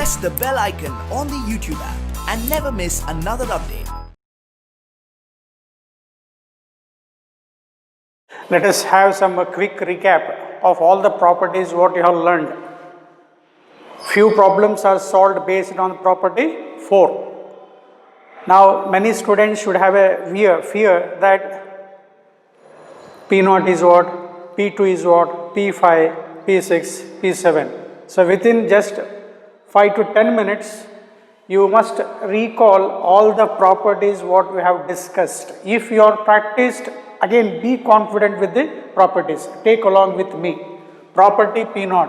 press the bell icon on the YouTube app and never miss another update. Let us have some quick recap of all the properties what you have learned. Few problems are solved based on property 4. Now many students should have a fear that P0 is what, P2 is what, P5, P6, P7. So within just 5 to 10 minutes, you must recall all the properties what we have discussed. If you are practiced, again be confident with the properties. Take along with me. Property P0.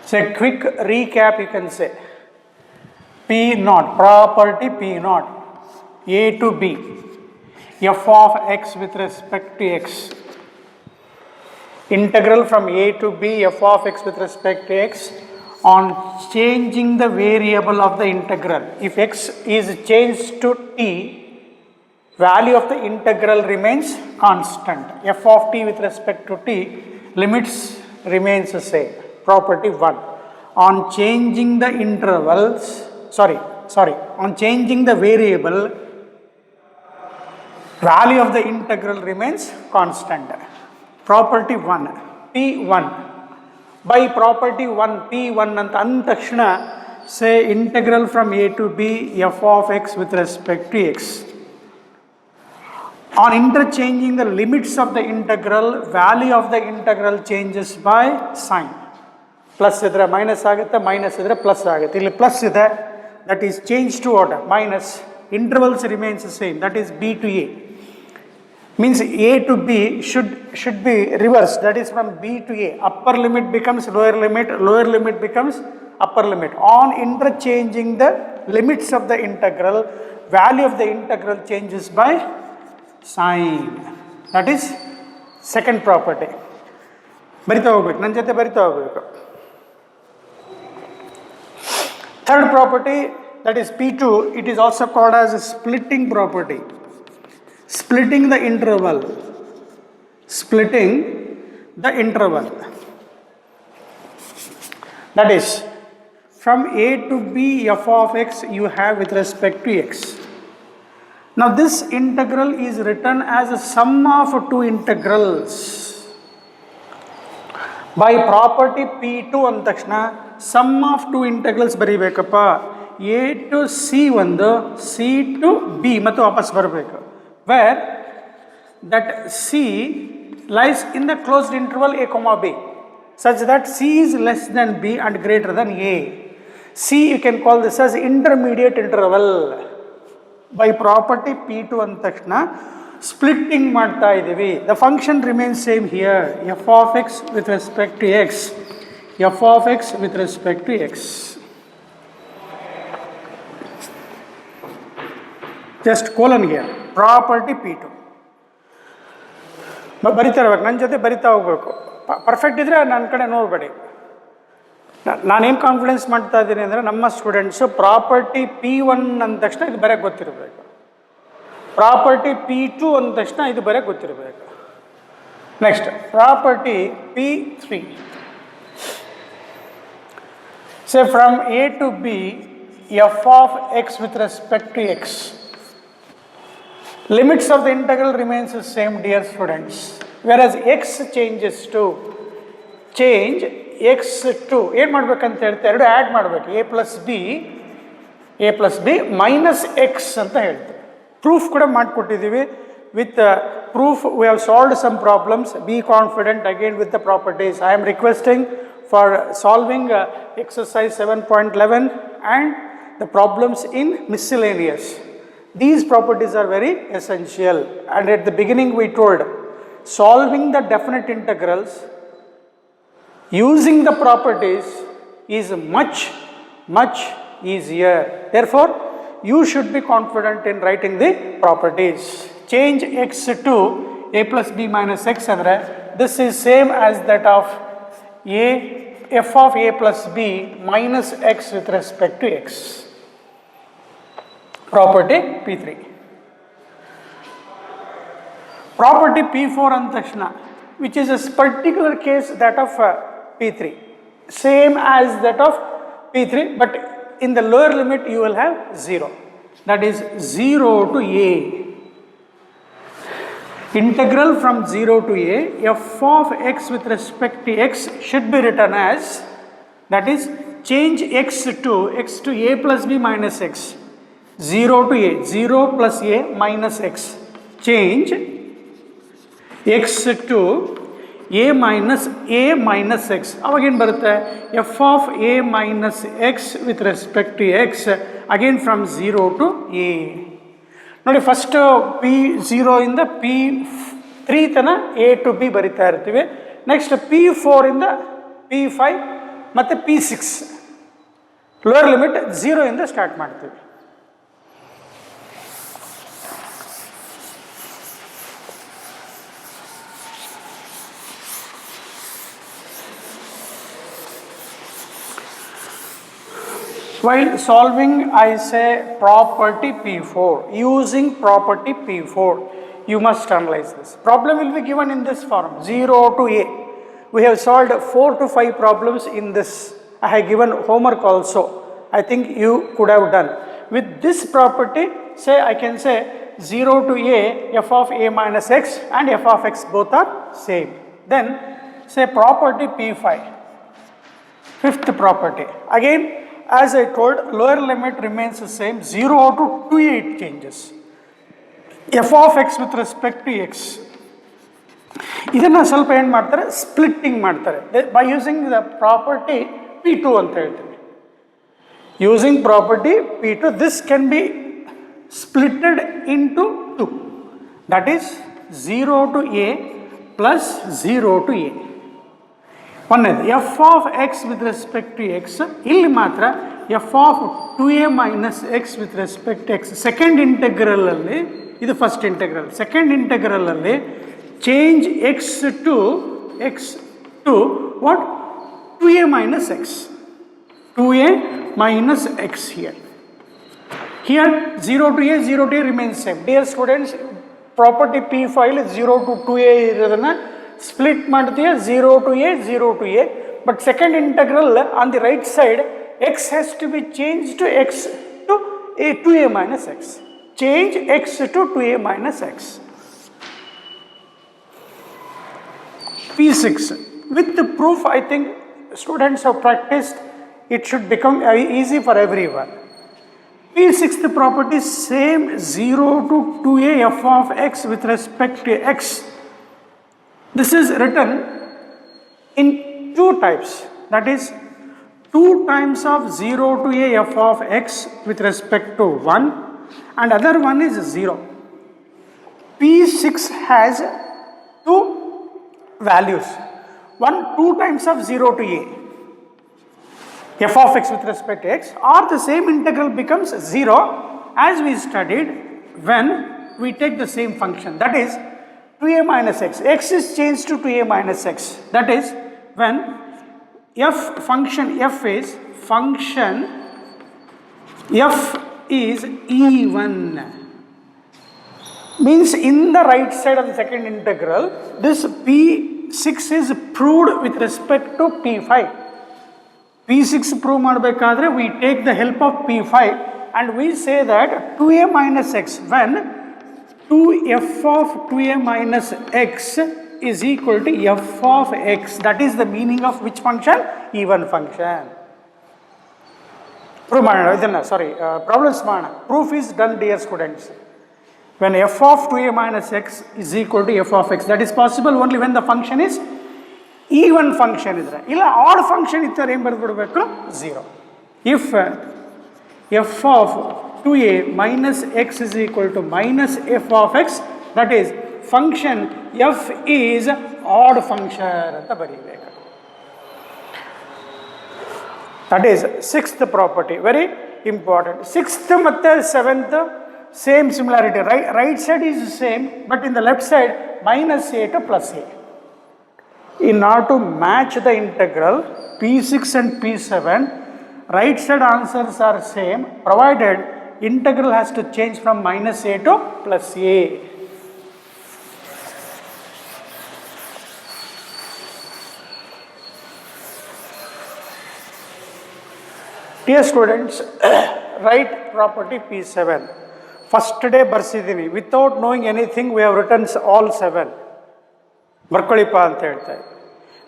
So a quick recap you can say. P0, property P0, A to B, f of x with respect to x. Integral from A to B, f of x with respect to x on changing the variable of the integral. If x is changed to t, value of the integral remains constant. F of t with respect to t, limits remains the same. Property 1. On changing the intervals, on changing the variable, value of the integral remains constant. Property 1, P1. By property 1, P1 anta antakshana, say integral from A to B, f of x with respect to x. On interchanging the limits of the integral, value of the integral changes by sign. Plus idre minus agutte, minus idre plus agutte. Illi plus ide, that is changed to what? Minus. Intervals remains the same, that is B to A. Means A to B should be reversed, that is from B to A. Upper limit becomes lower limit becomes upper limit. On interchanging the limits of the integral, value of the integral changes by sign. That is second property. Barita hogbeku, nan jothe barita hogbeku. Third property, that is P2, it is also called as a splitting property. Splitting the interval. That is, from A to B, f of x you have with respect to x. Now this integral is written as a sum of two integrals. By property P2 antakshana, sum of two integrals baribekappa. A to C ಒಂದು, C to B ಮತ್ತು ವಾಪಸ್ ಬರಬೇಕು. Where that C lies in the closed interval A comma B, such that C is less than B and greater than A. C you can call this as intermediate interval. By property P2 antakshana, splitting ಮಾಡ್ತಾ ಇದೀವಿ. The function remains same here, f of x with respect to x, f of x with respect to x. Just colon here, property P2. ಬರಿತಾ ಇರ್ಬೇಕು, ನನ್ನ ಜೊತೆ ಬರಿತಾ ಹೋಗ್ಬೇಕು. Perfect ಇದ್ದರೆ ನನ್ನ ಕಡೆ ನೋಡಬೇಡಿ. ನಾನೇನು ಕಾನ್ಫಿಡೆನ್ಸ್ ಮಾಡ್ತಾ ಇದ್ದೀನಿ ಅಂದರೆ ನಮ್ಮ ಸ್ಟೂಡೆಂಟ್ಸು ಪ್ರಾಪರ್ಟಿ P1 ಅಂದ ತಕ್ಷಣ ಇದು ಬರೋಕ್ಕೆ ಗೊತ್ತಿರಬೇಕು, ಪ್ರಾಪರ್ಟಿ P2 ಅಂದ ತಕ್ಷಣ ಇದು ಬರೋಕ್ಕೆ ಗೊತ್ತಿರಬೇಕು. Next property P3. Say from A to B, f of x with respect to x. Limits of the integral remains the same, dear students. Whereas x changes to ಏನು ಮಾಡ್ಬೇಕಂತ ಹೇಳ್ತಾರೆ, ಎರಡು ಆ್ಯಡ್ ಮಾಡಬೇಕು. A plus b minus x ಅಂತ ಹೇಳ್ತೀವಿ. Proof ಕೂಡ ಮಾಡಿಕೊಟ್ಟಿದ್ದೀವಿ. With proof we have solved some problems. Be confident again with the properties. I am requesting for solving exercise 7.11 and the problems in miscellaneous. These properties are very essential, and at the beginning we told solving the definite integrals using the properties is much easier. Therefore, you should be confident in writing the properties. Change x to a plus b minus x andre this is same as that of f of a plus b minus x with respect to x. Property P3. Property P4 antashna, which is a particular case that of P3. same as that of P3, but in the lower limit you will have 0. That is 0 to a. Integral from 0 to a, f of x with respect to x should be written as, that is, change x to a plus b minus x. 0 to a, 0 plus a minus x. Change x to a minus x. Again barute f of a minus x with respect to x, again from 0 to a. ನೋಡಿ first P0 ಇಂದ P3 ತನ A to B ಬರಿತಾ ಇರ್ತೀವಿ. Next P4 ಇಂದ P5 ಮತ್ತು P6 lower limit 0 ಇಂದ start ಮಾಡ್ತೀವಿ. While solving, I say property P4. Using property P4, you must analyze this. Problem will be given in this form, 0 to a. We have solved 4 to 5 problems in this. I have given homework also. I think you could have done. With this property, say I can say 0 to a, f of a minus x and f of x both are same. Then say property P5. Fifth property. Again, as I told, lower limit remains the same, 0 to 2a it changes. f of x with respect to x. ಇದನ್ನು ಸ್ವಲ್ಪ ಏನು ಮಾಡ್ತಾರೆ, splitting ಮಾಡ್ತಾರೆ by using the property P2 ಅಂತ ಹೇಳ್ತೀವಿ. Using property P2, this can be splitted into 2. That is 0 to a plus 0 to a. ಒಂದೇದು f of x with respect to x, ಇಲ್ಲಿ ಮಾತ್ರ f of 2a minus x with respect to x. Second ಇಂಟೆಗ್ರಲಲ್ಲಿ, ಇದು first integral, second ಇಂಟೆಗ್ರಲಲ್ಲಿ change X to what, 2a minus x, 2a minus x here. Here 0 to a, 0 to a remains same. Dear students, property P file 0 to 2a ಇರೋದನ್ನ split ಮಾಡ್ತೀಯ 0 to a, 0 to a. But second integral on the right side, x has to be changed to x to a 2a minus x. Change x to 2a minus x. P6. With the proof, I think students have practiced. It should become easy for everyone. P6th property same, 0 to 2a f of x with respect to x. This is written in two types. That is 2 times of 0 to a f of x with respect to 1 and other one is 0. P6 has two values. One 2 times of 0 to a f of x with respect to x, or the same integral becomes 0 as we studied when we take the same function, that is 2a minus x. X is changed to 2a minus x. That is when f is even. Means in the right side of the second integral, this P6 is proved with respect to P5. P6 prove ಮಾಡಬೇಕಾದ್ರೆ we take the help of P5 and we say that 2a minus x, when 2f of 2a minus x is equal to f of x, that is the meaning of which function? Even function. Prove ಮಾಡೋಣ ಇದನ್ನ, problems ಮಾಡೋಣ. Proof is done, dear students. When f of 2a minus x is equal to f of x, that is possible only when the function is even function idre. Illa odd function ittare em barbidabeku 0. If f of 2a minus x is equal to minus f of x, that is function f is odd function anta baribeku. That is sixth property, very important. Sixth matte seventh same similarity. Right side is same, but in the left side minus a to plus a. In order to match the integral P6 and P7, right side answers are same, provided integral has to change from minus a to plus a. Dear students, write property P7. First day ಬರ್ಸಿದ್ದೀನಿ, without knowing anything we have written all 7. ಬರ್ಕೊಳ್ಳಿಪ್ಪ ಅಂತ ಹೇಳ್ತಾ ಇದ್ದೀವಿ.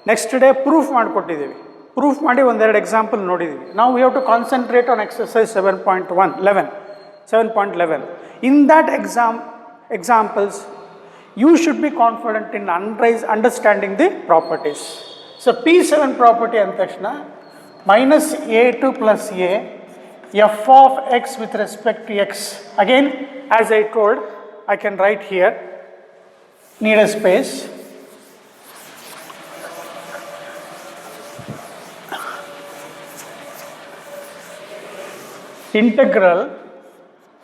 Next day proof ಮಾಡಿಕೊಟ್ಟಿದ್ದೀವಿ, proof ಮಾಡಿ ಒಂದೆರಡು example ನೋಡಿದ್ದೀವಿ. ನಾವು we have to concentrate on exercise 7.11. In that examples, you should be confident in understanding the properties. So P7 property ಅಂದ ತಕ್ಷಣ minus a2 plus a f of x with respect to x. Again, as I told, I can write here, need a space. Integral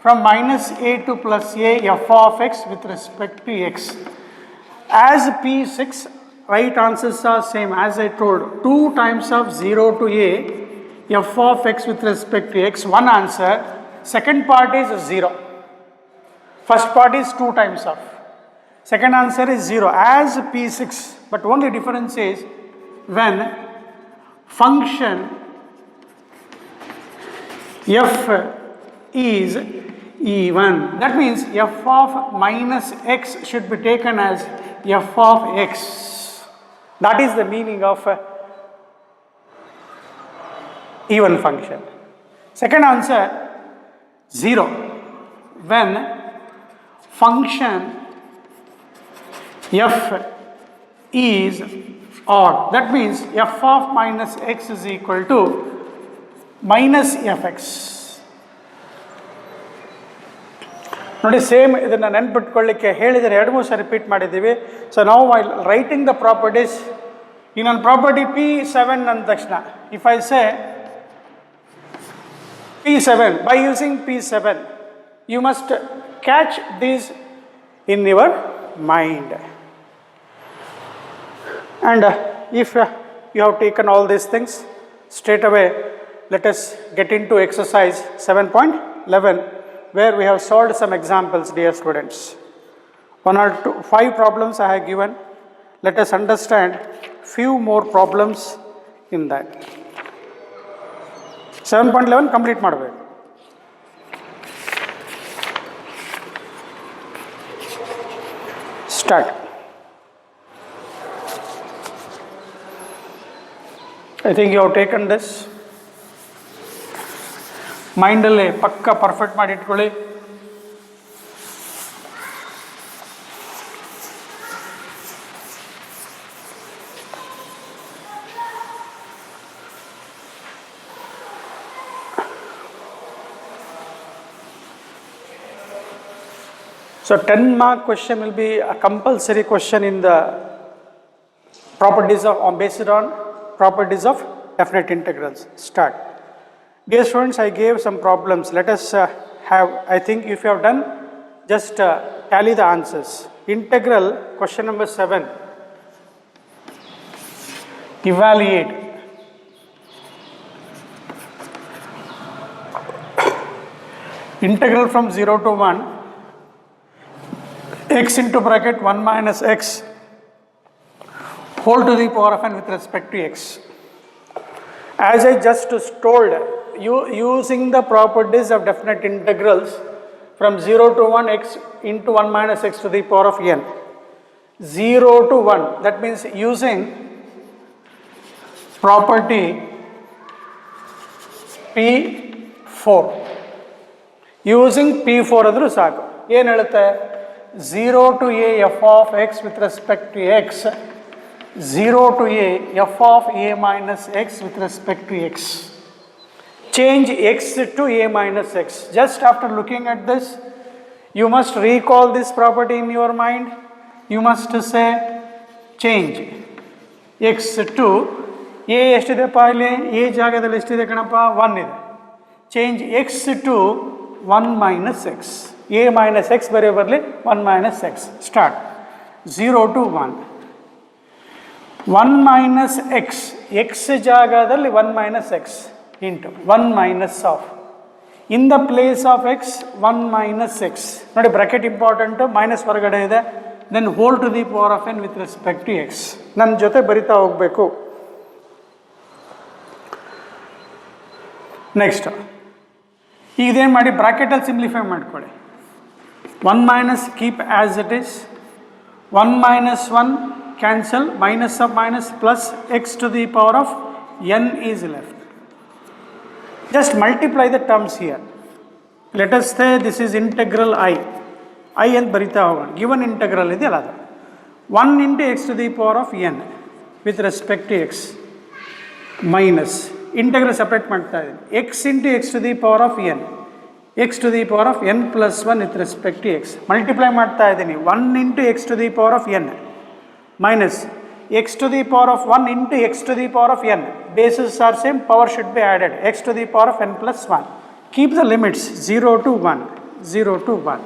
from minus a to plus a f of x with respect to x. As P6, right answers are same as I told, 2 times of 0 to a f of x with respect to x, one answer. Second part is 0. First part is 2 times of. Second answer is 0 as P6, but only difference is when function f is even. That means f of minus x should be taken as f of x. That is the meaning of even function. Second answer 0 when function f is odd. That means f of minus x is equal to minus fx. ನೋಡಿ, same ಇದನ್ನು ನೆನ್ಪಿಟ್ಕೊಳ್ಳಿಕ್ಕೆ ಹೇಳಿದರೆ 2-3 ಸಲ repeat ಮಾಡಿದ್ದೀವಿ. So ನಾವು while writing the properties, ಈಗ ನನ್ನ property P7 ಅಂದ ತಕ್ಷಣ if I say P7, by using P7 you must catch these in your mind, and if you have taken all these things straight away, let us get into exercise 7.11, where we have solved some examples, dear students. 5 problems I have given. Let us understand few more problems in that. 7.11 complete ಮಾಡಬೇಕು. Start. I think you have taken this. ಮೈಂಡಲ್ಲಿ ಪಕ್ಕ perfect ಮಾಡಿ ಇಟ್ಕೊಳ್ಳಿ. So 10 mark question will be a compulsory question in the properties of based on properties of definite integrals. Start. Dear students, I gave some problems. Let us have, I think if you have done, just tally the answers. Integral, question number 7. Evaluate. Integral from 0 to 1, x into bracket 1 minus x whole to the power of n with respect to x. As I just told, using the properties of definite integrals from 0 to 1 x into 1 minus x to the power of n. 0 to 1, that means using property P4. Using P4 adru saaku. ಏನು ಹೇಳುತ್ತೆ? 0 to a f of x with respect to x, 0 to a f of a minus x with respect to x. Change x to a minus x. Just after looking at this, you must recall this property in your mind. You must say change x to a ಎಷ್ಟಿದೆಪ್ಪ ಇಲ್ಲಿ? a ಜಾಗದಲ್ಲಿ ಎಷ್ಟಿದೆ ಕಣಪ್ಪ? 1 ಇದೆ. Change x to 1 minus x. a minus x ಬರೆಯೋ ಬರಲಿ 1 minus x. Start. 0 to 1. 1 minus x. x ಜಾಗದಲ್ಲಿ 1 minus x into 1 minus of. In the place of x, 1 minus x. ನೋಡಿ, bracket important, minus ಹೊರಗಡೆ ಇದೆ. Then whole to the power of N with respect to X. ನನ್ನ ಜೊತೆ ಬರಿತಾ ಹೋಗಬೇಕು. Next ಇದೇನು ಮಾಡಿ ಬ್ರಾಕೆಟಲ್ಲಿ ಸಿಂಪ್ಲಿಫೈ ಮಾಡ್ಕೊಳ್ಳಿ. 1 minus keep as it is, 1 minus 1 cancel, minus of minus plus x to the power of n is left. Just multiply the terms here. Let us say this is integral I and barita hoga. Given integral ideyala adu 1 into x to the power of n with respect to x minus integral separate ಮಾಡ್ತಾ ಇದ್ದೀನಿ, x into x to the power of n, x to the power of n plus 1 with respect to x. Multiply ಮಾಡ್ತಾ ಇದ್ದೀನಿ 1 into x to the power of n minus x to the power of 1 into x to the power of n. Bases are same, power should be added, x to the power of n plus 1. Keep the limits 0 to 1, 0 to 1.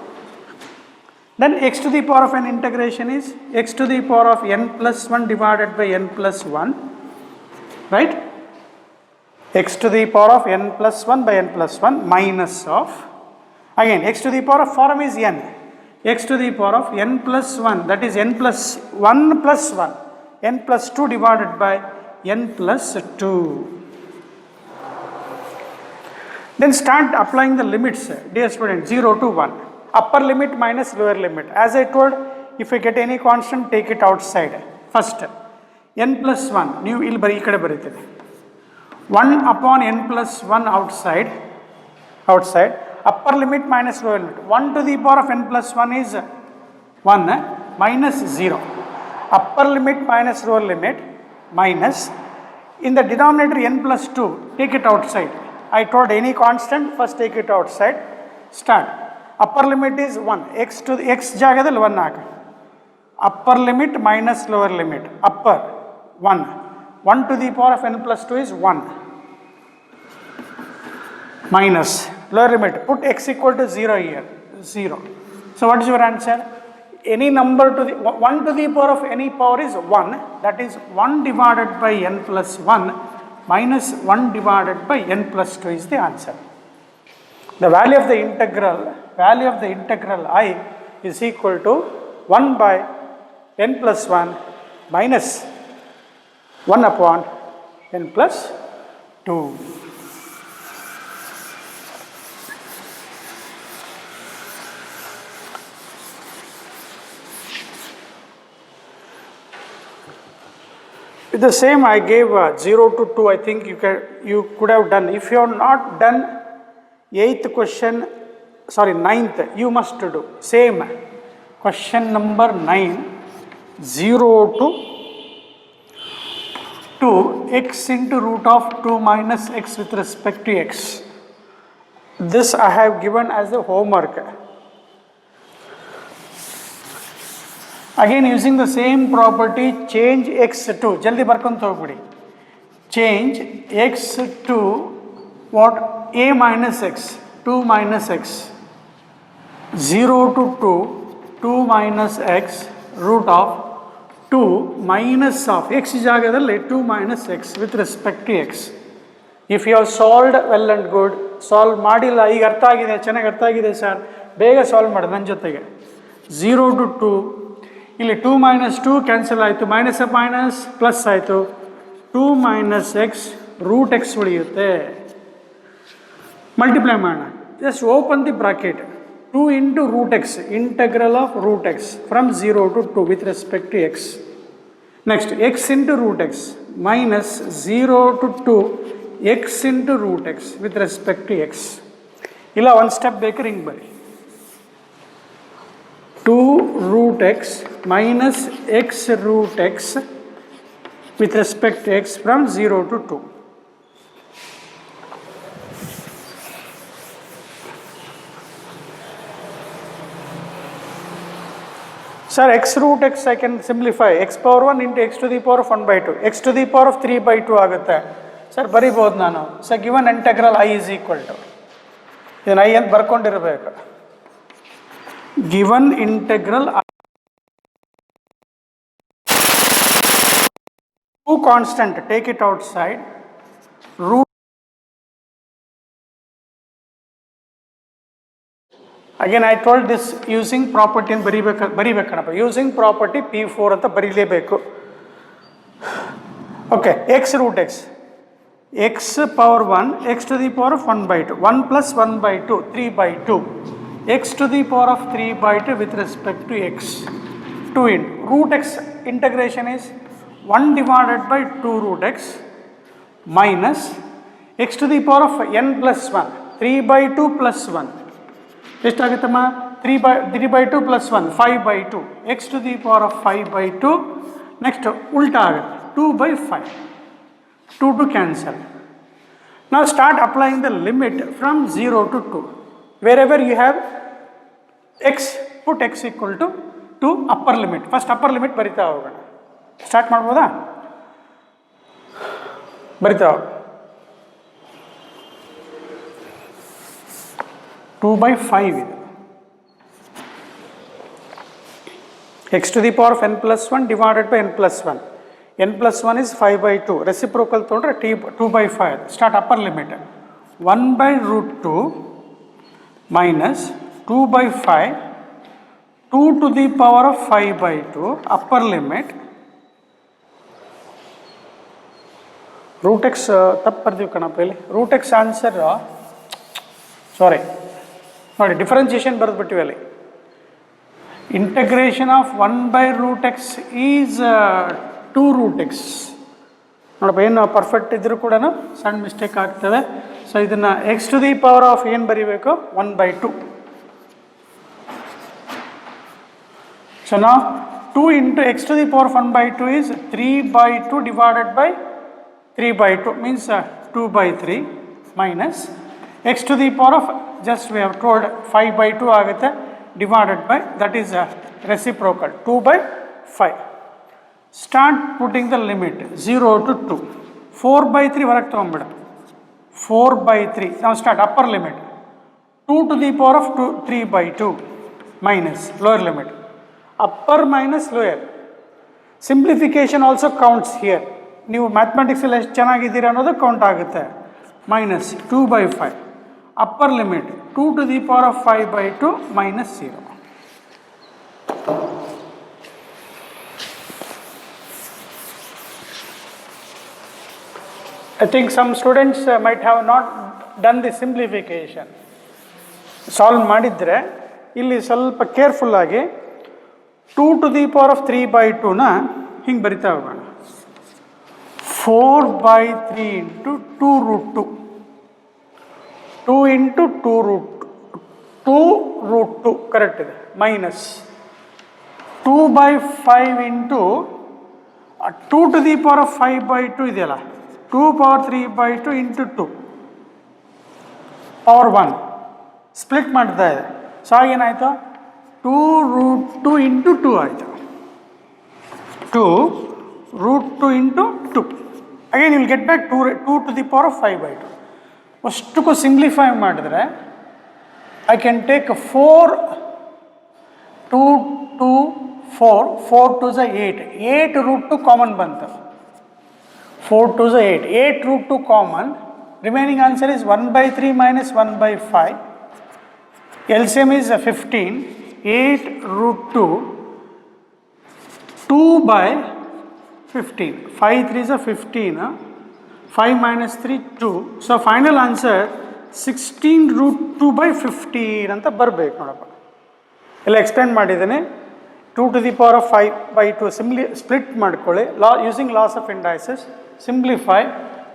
Then x to the power of n integration is x to the power of n plus 1 divided by n plus 1, right? X to the power of n plus 1 by n plus 1 minus of, again x to the power of form is n, x to the power of n plus 1, that is n plus 1 plus 1, n plus 2 divided by n plus 2. Then start applying the limits, dear student, 0 to 1. Upper limit minus lower limit. As I told, if you get any constant, take it outside. First, n plus 1, ನೀವು ಇಲ್ಲಿ ಬರೀ ಈ ಕಡೆ ಬರೀತೀರಿ. 1 upon n plus 1 outside, upper limit minus lower limit. 1 to the power of n plus 1 is 1 minus 0. Upper limit minus lower limit minus, in the denominator n plus 2, take it outside. I told any constant, first take it outside. Start. Upper limit is 1, x to the x ಜಾಗದಲ್ಲಿ 1 ಹಾಕ. Upper limit minus lower limit. Upper 1. 1 to the power of n plus 2 is 1. Minus lower limit, put x equal to 0 here, 0. So what is your answer? Any number to the 1 to the power of any power is 1, that is 1 divided by n plus 1 minus 1 divided by n plus 2 is the answer. The value of the integral I is equal to 1 by n plus 1 minus 1 upon n plus 2. With the same I gave 0 to 2, I think you could have done. If you have not done 8th question, sorry 9th, you must do. Same question number 9, 0 to 2 x into root of 2 minus x with respect to x. This I have given as a homework. Again using the same property, change x to, jaldi barkonta hogbiಡಿ, change x to what, a minus x, 2 minus x, 0 to 2, 2 minus x root of 2 minus of x ಜಾಗದಲ್ಲಿ 2 minus x with respect to x. If you have solved, well and good. Solve ಮಾಡಿಲ್ಲ, ಈಗ ಅರ್ಥ ಆಗಿದೆ, ಚೆನ್ನಾಗಿ ಅರ್ಥ ಆಗಿದೆ sir, ಬೇಗ solve ಮಾಡಿ ನನ್ನ ಜೊತೆಗೆ. 0 to 2, ಇಲ್ಲಿ 2 minus 2 ಕ್ಯಾನ್ಸಲ್ ಆಯಿತು, ಮೈನಸ್ ಅಪ್ ಮೈನಸ್ ಪ್ಲಸ್ ಆಯಿತು, 2 minus x root x ಉಳಿಯುತ್ತೆ. ಮಲ್ಟಿಪ್ಲೈ ಮಾಡೋಣ, just open the bracket, 2 into root x, integral of root x from 0 to 2 with respect to x. Next, x into root x minus 0 to 2 x into root x with respect to x. ಇಲ್ಲ ಒಂದು step ಬೇಕು, ಹಿಂಗೆ ಬರಿ, 2 root x minus x root x with respect to x from 0 to 2. Sir, x root x I can simplify, x power 1 into x to the power of 1 by 2, x to the power of 3 by 2 ಆಗುತ್ತೆ. Sir ಬರಿಬೋದು ನಾನು. So given integral I is equal to, ಇದನ್ನು I ಅಂತ ಬರ್ಕೊಂಡಿರಬೇಕು, given integral two constant, take it outside, root, again I told this using property ಅಂತ ಬರಿಬೇಕಣಪ್ಪ, using property P4 ಅಂತ ಬರೀಲೇಬೇಕು. Okay, x root x x power 1, x to the power of 1 by 2. 1 plus 1 by 2, 3 by 2. X to the power of 3 by 2 with respect to x. 2 in root x integration is 1 divided by 2 root x minus x to the power of n plus 1. 3 by 2 plus 1. ಎಷ್ಟಾಗುತ್ತಮ್ಮ 3 by 2 plus 1 5 by 2 x to the power of 5 by 2 next ಉಲ್ಟಾ ಆಗುತ್ತೆ 2 by 5 2 to cancel. Now start applying the limit from 0 to 2 wherever you have x put x equal to upper limit. First upper limit ಬರಿತಾ ಹೋಗೋಣ. Start ಮಾಡ್ಬೋದಾ? ಬರಿತಾ ಹೋಗೋಣ. 2 by 5 ಇದೆ. x to the power of n plus 1 divided by n plus 1. n plus 1 is 5 by 2. Reciprocal ತೊಗೊಂಡ್ರೆ 2 by 5. Start upper limit. 1 by root 2 minus 2 by 5. 2 to the power of 5 by 2. Upper limit. Root x ತಪ್ಪು ಬರ್ದೀವಿ ಕಣಪ್ಪ ಇಲ್ಲಿ. root x answer ಸಾರಿ ನೋಡಿ differentiation ಬರೆದ್ಬಿಟ್ಟಿವಿ ಅಲ್ಲಿ. Integration of 1 by root x is 2 root x. ನೋಡಪ್ಪ ಏನು perfect ಇದ್ರೂ ಕೂಡ ಸಣ್ಣ ಮಿಸ್ಟೇಕ್ ಆಗ್ತವೆ. ಸೊ ಇದನ್ನು X to the power of ಏನು ಬರೀಬೇಕು 1 by 2. ಸೊ ನಾವು 2 into x to the power of 1 by 2 is 3 by 2 divided by 3 by 2 means 2 by 3 minus x to the power of just we have told 5 by 2 ಆಗುತ್ತೆ divided by that is reciprocal 2 by 5. Start putting the limit 0 to 2. 4 by 3 ಹೊರಗೆ ತೊಗೊಂಬಿಡ 4 by 3. Now start upper limit 2 to the power of 3 by 2 minus lower limit upper minus lower. Simplification also counts here. ನೀವು ಮ್ಯಾಥಮೆಟಿಕ್ಸಲ್ಲಿ ಎಷ್ಟು ಚೆನ್ನಾಗಿದ್ದೀರಾ ಅನ್ನೋದು count ಆಗುತ್ತೆ. minus 2 by 5. upper limit 2 to the power of 5 by 2 minus 0. I think some students might have not done the simplification. Solve ಮಾಡಿದರೆ ಇಲ್ಲಿ ಸ್ವಲ್ಪ careful ಆಗಿ 2 to the power of 3 by 2ನ ಹಿಂಗೆ ಬರಿತಾ ಹೋಗೋಣ. 4 by 3 into 2 root 2. 2 into 2 root 2 correct ಇದೆ minus 2 by 5 into 2 to the power of 5 by 2 ಇದೆಯಲ್ಲ 2 power 3 by 2 into 2 power 1 split ಮಾಡ್ತಾ ಇದೆ. ಸೊ ಆಗೇನಾಯಿತು 2 root 2 into 2 ಆಯಿತು 2 root 2 into 2. Again will get back 2 to the power of 5 by 2. ಅಷ್ಟಕ್ಕೂ simplify ಮಾಡಿದ್ರೆ I can take 4 2 2 4 4 2 8 8 root 2 common ಬಂತು 4 2 8 8 root 2 common. Remaining answer is 1 by 3 minus 1 by 5. LCM is 15. 8 root 2 2 by 15. 5 3 is 15. 5 minus 3 2. So final answer 16 root 2 by 15 ಅಂತ ಬರಬೇಕು ನೋಡಪ್ಪ. ಎಲ್ಲ explain ಮಾಡಿದ್ದೇನೆ. 2 to the power of 5 by 2 split ಮಾಡ್ಕೊಳ್ಳಿ using laws of indices. Simplify.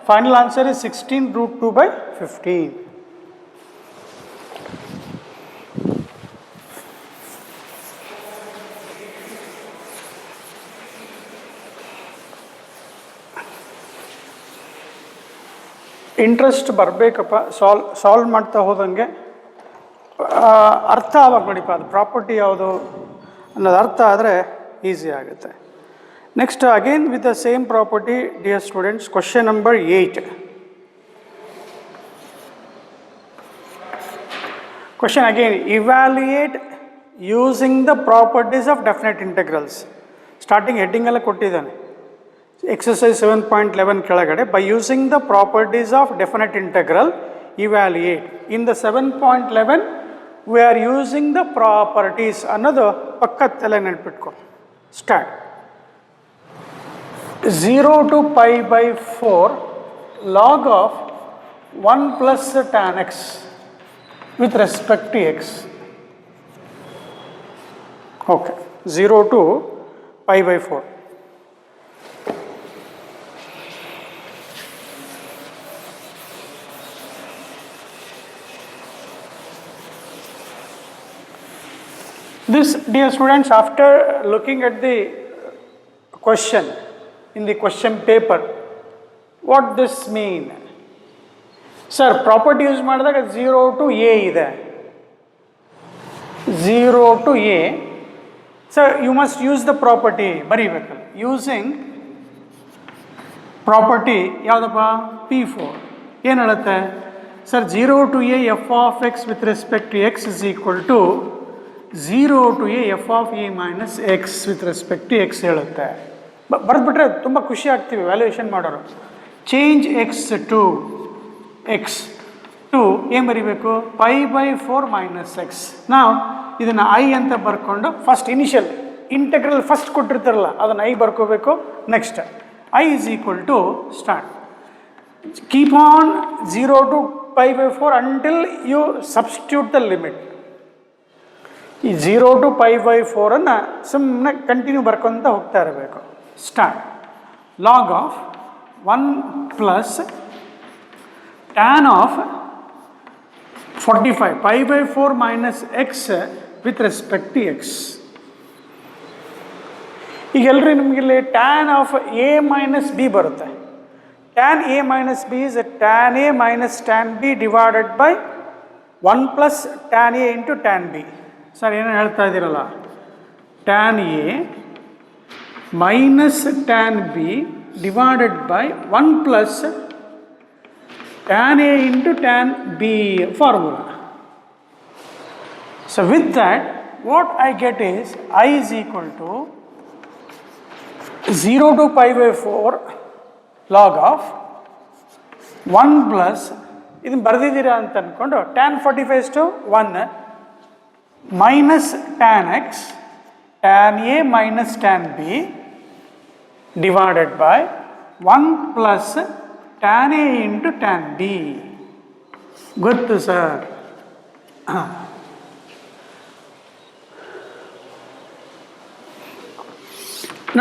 Final answer is 16 root 2 by 15. Interest ಬರಬೇಕಪ್ಪ solve ಮಾಡ್ತಾ ಹೋದಂಗೆ ಅರ್ಥ ಆವಾಗ ನೋಡಿಪ್ಪ ಅದು ಪ್ರಾಪರ್ಟಿ ಯಾವುದು ಅನ್ನೋದು ಅರ್ಥ ಆದರೆ ಈಸಿ ಆಗುತ್ತೆ. Next again with the same property dear students question number 8. Question again evaluate using the properties of definite integrals. Starting heading ಎಲ್ಲ ಕೊಟ್ಟಿದ್ದಾನೆ. Exercise 7.11 ಕೆಳಗಡೆ by using the properties of definite integral evaluate. In the 7.11 we are using the properties ಅನ್ನೋದು ಪಕ್ಕದಲ್ಲೇ ನೆನಪಿಟ್ಕೊ. Start 0 to pi by 4 log of 1 plus tan x with respect to x. Okay, 0 to pi by 4. This, dear students, after looking at the question in the question paper, what this mean? Sir, property use ಮಾಡಿದಾಗ 0 to a ಇದೆ. 0 to a. Sir, you must use the property. ಬರೀಬೇಕಲ್ಲ. Using property ಯಾವುದಪ್ಪ? P4. ಏನು ಹೇಳುತ್ತೆ? Sir, 0 to a f of x with respect to x is equal to 0 to a f of a minus x with respect to x ಹೇಳುತ್ತೆ. ಬರೆದ್ಬಿಟ್ರೆ ತುಂಬ ಖುಷಿ ಆಗ್ತೀವಿ valuation ಮಾಡೋರು. Change X to x to ಏನು ಬರೀಬೇಕು? Pi by 4 minus x. ನಾವು ಇದನ್ನು I ಅಂತ ಬರ್ಕೊಂಡು ಫಸ್ಟ್ ಇನಿಷಿಯಲ್ ಇಂಟೆಗ್ರಲ್ ಫಸ್ಟ್ ಕೊಟ್ಟಿರ್ತಾರಲ್ಲ ಅದನ್ನು ಐ ಬರ್ಕೋಬೇಕು. Next I is equal to start keep on 0 to pi by 4 until you substitute the limit. ಈ 0 ಟು ಪೈ ಬೈ 4ಅನ್ನು ಸುಮ್ಮನೆ ಕಂಟಿನ್ಯೂ ಬರ್ಕೊತ ಹೋಗ್ತಾ ಇರಬೇಕು. Start log of 1 plus tan of 45 pi by 4 minus x with respect to x. ಈಗ ಎಲ್ರಿ ನಿಮಗಿಲ್ಲಿ tan of a minus b ಬರುತ್ತೆ. Tan a minus b is tan a minus tan b divided by 1 plus tan a into tan b. Sir ಏನೋ ಹೇಳ್ತಾ ಇದ್ದೀರಲ್ಲ, tan a minus tan b divided by 1 plus tan a into tan b formula. So with that what I get is I is equal to 0 to pi by 4 log of 1 plus ಇದನ್ನು ಬರೆದಿದ್ದೀರಾ ಅಂತ ಅಂದ್ಕೊಂಡು tan 45 is to 1 minus tan x tan a minus tan b divided by 1 plus tan a into tan b. Good sir.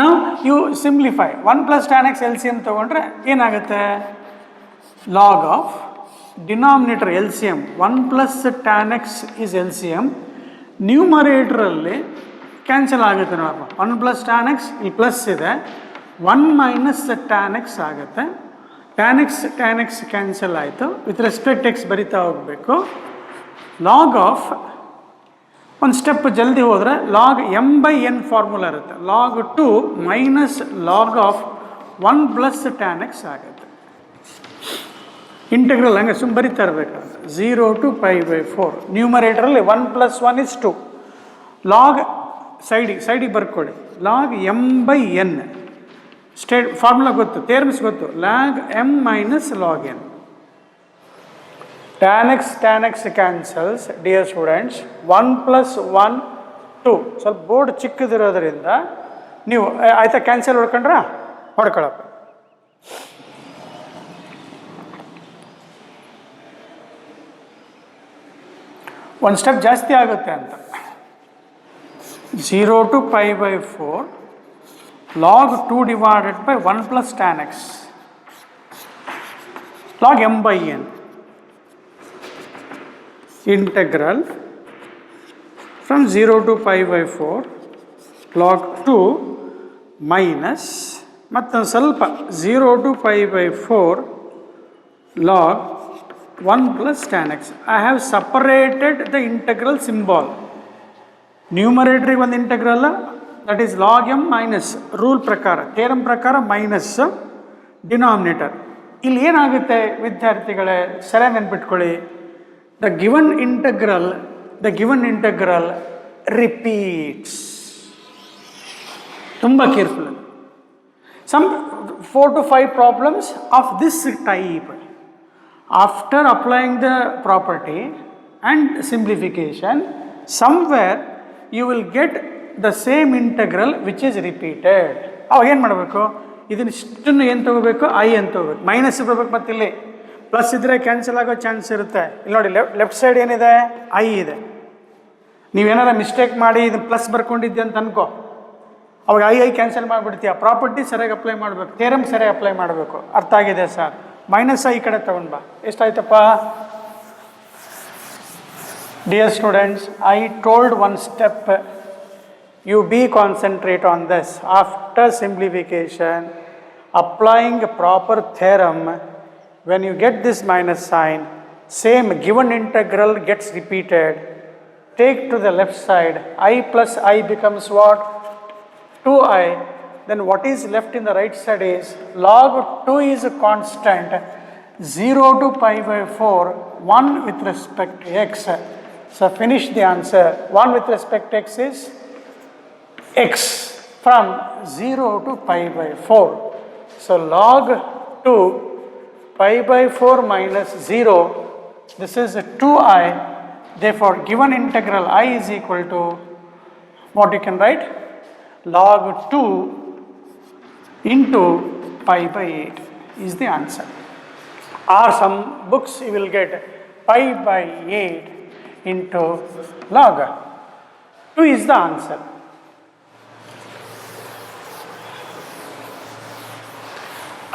Now you simplify 1 plus tan x LCM ತಗೊಂಡ್ರೆ ಏನಾಗುತ್ತೆ? log of denominator LCM 1 plus tan x is LCM. ನ್ಯೂಮರೇಟ್ರಲ್ಲಿ cancel ಆಗುತ್ತೆ ನೋಡಪ್ಪ. 1 plus tan x ಈ plus ಇದೆ, 1 minus tan x ಆಗುತ್ತೆ. Tan x cancel ಆಯಿತು. With respect x ಬರಿತಾ ಹೋಗಬೇಕು. ಲಾಗ್ ಆಫ್ ಒಂದು ಸ್ಟೆಪ್ ಜಲ್ದಿ ಹೋದರೆ log M by n formula ಇರುತ್ತೆ. Log 2 minus log of 1 plus tan x ಆಗುತ್ತೆ. ಇಂಟೆಗ್ರಲ್ ಹಂಗೆ ಸುಮ್ಮನೆ ಬರಿತಾ ಇರಬೇಕಾದ್ರೆ 0 ಟು ಪೈ ಬೈ 4 ನ್ಯೂಮರೇಟರಲ್ಲಿ 1 ಪ್ಲಸ್ 1 ಇಸ್ 2. ಲಾಗ್ ಸೈಡಿಗೆ ಬರ್ಕೊಳ್ಳಿ. Log M by n formula ಗೊತ್ತು, ಥಿಯರಮ್ಸ್ ಗೊತ್ತು. Log m minus log N. Tan X cancels dear students. 1 plus 1 2. ಸ್ವಲ್ಪ ಬೋರ್ಡ್ ಚಿಕ್ಕದಿರೋದ್ರಿಂದ ನೀವು ಆಯ್ತಾ ಕ್ಯಾನ್ಸಲ್ ಹೊಡ್ಕೊಂಡ್ರಾ? ಹೊಡ್ಕೊಳಪ್ಪ. ಒಂದು ಸ್ಟೆಪ್ ಜಾಸ್ತಿ ಆಗುತ್ತೆ ಅಂತ. 0 to pi by 4 log 2 divided by 1 plus tan X log M by N integral from 0 to pi by 4 log 2 minus ಮತ್ತೊಂದು ಸ್ವಲ್ಪ 0 to pi by 4 log 1 plus tan x. I have separated the integral symbol. Numerator ಒಂದು integral that is log m minus rule ಪ್ರಕಾರ, theorem ಪ್ರಕಾರ minus denominator. ಇಲ್ಲಿ ಏನಾಗುತ್ತೆ ವಿದ್ಯಾರ್ಥಿಗಳೇ, ಸರಿಯಾಗಿ ನೆನ್ಪಿಟ್ಕೊಳ್ಳಿ. The given integral repeats. ತುಂಬ careful. Some 4 to 5 problems of this type. After applying the property and simplification, somewhere you will get the same integral which is repeated. ಅವಾಗ ಏನು ಮಾಡಬೇಕು? ಇದನ್ನಿಷ್ಟನ್ನು ಏನು ತೊಗೋಬೇಕು, ಐ ಅಂತ ತೊಗೋಬೇಕು. ಮೈನಸ್ ಬರ್ಬೇಕು, ಮತ್ತು ಇಲ್ಲಿ ಪ್ಲಸ್ ಇದ್ದರೆ ಕ್ಯಾನ್ಸಲ್ ಆಗೋ ಚಾನ್ಸ್ ಇರುತ್ತೆ. ಇಲ್ಲಿ ನೋಡಿ ಲೆಫ್ಟ್ ಸೈಡ್ ಏನಿದೆ, ಐ ಇದೆ. ನೀವೇನಾರ ಮಿಸ್ಟೇಕ್ ಮಾಡಿ ಇದನ್ನು ಪ್ಲಸ್ ಬರ್ಕೊಂಡಿದ್ದೆ ಅಂತ ಅನ್ಕೋ, ಅವಾಗ ಐ ಕ್ಯಾನ್ಸಲ್ ಮಾಡಿಬಿಡ್ತೀಯ. ಪ್ರಾಪರ್ಟಿ ಸರಿಯಾಗಿ ಅಪ್ಲೈ ಮಾಡಬೇಕು, ಥಿಯರಮ್ ಸರಿಯಾಗಿ ಅಪ್ಲೈ ಮಾಡಬೇಕು. ಅರ್ಥ ಆಗಿದೆ ಸರ್? ಮೈನಸ್ ಈ ಕಡೆ ತಗೊಂಡು ಬಾ. ಎಷ್ಟಾಯ್ತಪ್ಪ? Dear students, I told one step, you be concentrate on this. After simplification, applying a proper theorem, when you get this minus sign, same given integral gets repeated. Take to the left side, I plus I becomes what? 2i. Then what is left in the right side is log 2 is a constant, 0 to pi by 4, 1 with respect to x. So finish the answer. 1 with respect to x is x from 0 to pi by 4. So log 2 pi by 4 minus 0, this is 2i. Therefore given integral I is equal to what you can write? Log 2 into pi by 8 is the answer. Or some books you will get pi by 8 into log 2 is the answer.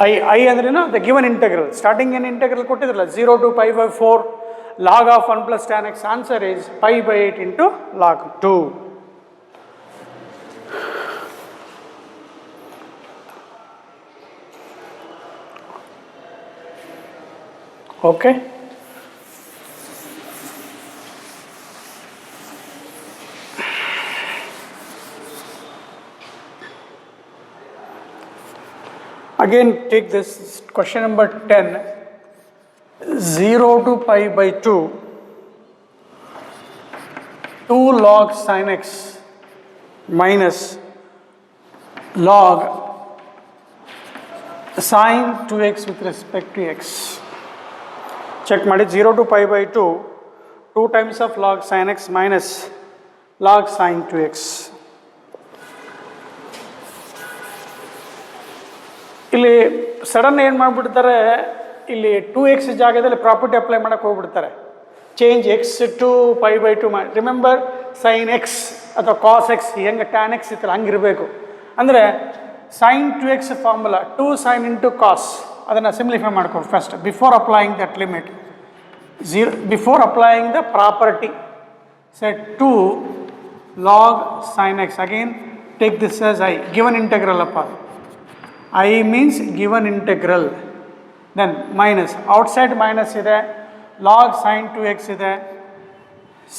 I andrenu the given integral, starting in integral kottidralla 0 to pi by 4 log of 1 plus tan x. Answer is pi by 8 into log 2. Okay. Again take this question number 10, 0 to pi by 2, 2 log sin x minus log sin 2x with respect to x. Check ಮಾಡಿ. 0 to pi by 2, 2 times of log sin x minus log sin 2x. ಇಲ್ಲಿ sudden ಏನು ಮಾಡಿಬಿಡ್ತಾರೆ, ಇಲ್ಲಿ 2x ಜಾಗದಲ್ಲಿ property apply ಮಾಡೋಕ್ಕೆ ಹೋಗ್ಬಿಡ್ತಾರೆ. Change X to pi by 2 ಮಾಡಿ. Remember sine X ಅಥವಾ ಕಾಸ್ ಎಕ್ಸ್ ಹೆಂಗೆ ಟ್ಯಾನ್ ಎಕ್ಸ್ ಇತ್ತಲ್ಲ ಹಂಗಿರಬೇಕು. ಅಂದರೆ sine 2x formula 2 sine into cos, ಅದನ್ನು ಸಿಂಪ್ಲಿಫೈ ಮಾಡ್ಕೊ first before applying that limit. Before applying the property set 2 log sine X. Again take this as I, given integral ಅಪ್ಪ. I means given integral, then minus, outside minus ಇದೆ, log sin 2x ಇದೆ.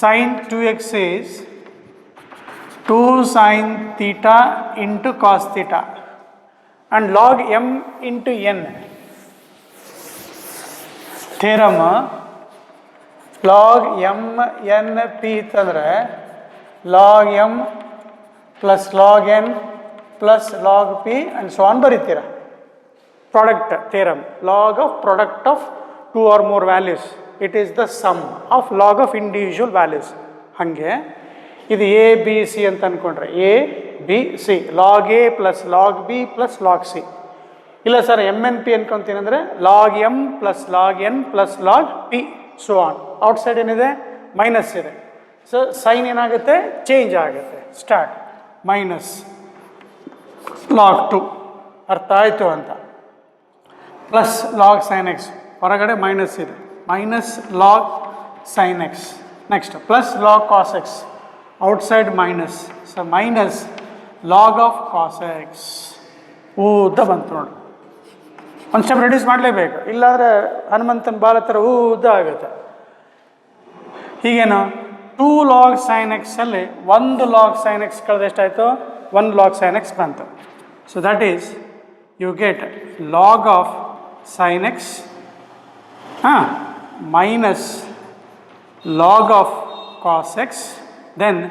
sin 2x is 2 sin theta into cos theta and log m into n. Theorem log m n p ಅಂತಂದರೆ log m plus log n plus log p and so on ಬರೀತೀರ. Product theorem, log of product of 2 or more values, it is the sum of log of individual values. ಹಾಗೆ ಇದು A B C ಅಂತ ಅಂದ್ಕೊಂಡ್ರೆ A B C, log A plus log B plus log C. ಇಲ್ಲ sir M N P ಅನ್ಕೊತೀನಿ ಅಂದರೆ log M plus log N plus log P so on. Outside ಏನಿದೆ, minus ಇದೆ. So sign ಏನಾಗುತ್ತೆ, change ಆಗುತ್ತೆ. Start minus log 2, ಅರ್ಥ ಆಯಿತು ಅಂತ. ಪ್ಲಸ್ ಲಾಗ್ ಸೈನ್ ಎಕ್ಸ್, ಹೊರಗಡೆ ಮೈನಸ್ ಇದೆ, minus log sine X. Next plus log cos X, outside minus, so minus log of cos X. ಉದ್ದ ಬಂತು ನೋಡಿ. ಒಂದು ಸ್ಟೆಪ್ ರೆಡ್ಯೂಸ್ ಮಾಡಲೇಬೇಕು, ಇಲ್ಲಾಂದರೆ ಹನುಮಂತನ ಬಾಲ ಥರ ಉದ್ದ ಆಗುತ್ತೆ. ಹೀಗೇನು 2 ಲಾಗ್ ಸೈನ್ ಎಕ್ಸಲ್ಲಿ 1 ಲಾಗ್ ಸೈನ್ ಎಕ್ಸ್ ಕಳೆದ ಎಷ್ಟಾಯಿತು, 1 ಲಾಗ್ ಸೈನ್ ಎಕ್ಸ್ ಬಂತು. So that is you get log of sine x minus log of cos x, then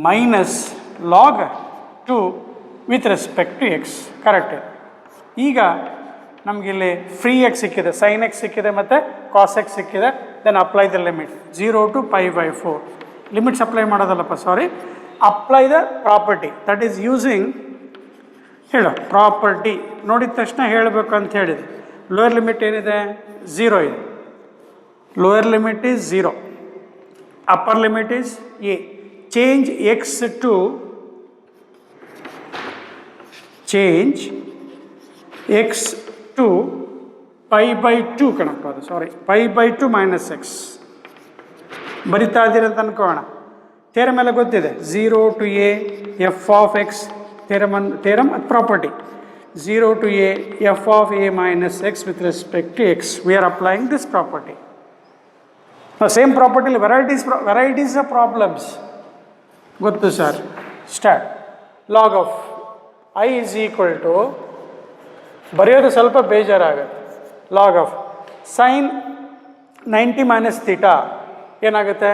minus log 2 with respect to x. Correct. ಈಗ ನಮಗಿಲ್ಲಿ ಫ್ರೀ ಎಕ್ಸ್ ಸಿಕ್ಕಿದೆ, sine x ಸಿಕ್ಕಿದೆ ಮತ್ತು cos x ಸಿಕ್ಕಿದೆ. Then apply the limit 0 to pi by 4. Limits apply ಮಾಡೋದಲ್ಲಪ್ಪ, sorry, apply the property. That is using ಹೇಳು property ನೋಡಿದ ತಕ್ಷಣ ಹೇಳಬೇಕು ಅಂತ ಹೇಳಿದೆ. ಲೋಯರ್ ಲಿಮಿಟ್ ಏನಿದೆ? 0 ಇದೆ. Lower limit is 0, upper limit is a. Change x to pi by 2 ಕಣಪ್ಪ, ಅದು ಸಾರಿ, pi by 2 minus x ಬರಿತಾ ಇದ್ದೀರ ಅಂತ ಅನ್ಕೋಣ. ಥೇರಮ್ ಎಲ್ಲ ಗೊತ್ತಿದೆ. 0 to a f of x theorem property. 0 to a f of a minus x with respect to x. We are applying this property. Now same property varieties of problems ಗೊತ್ತು sir. Start. log of I is equal to, ಬರೆಯೋದು ಸ್ವಲ್ಪ ಬೇಜಾರಾಗುತ್ತೆ. log of sin 90 minus theta ಏನಾಗುತ್ತೆ?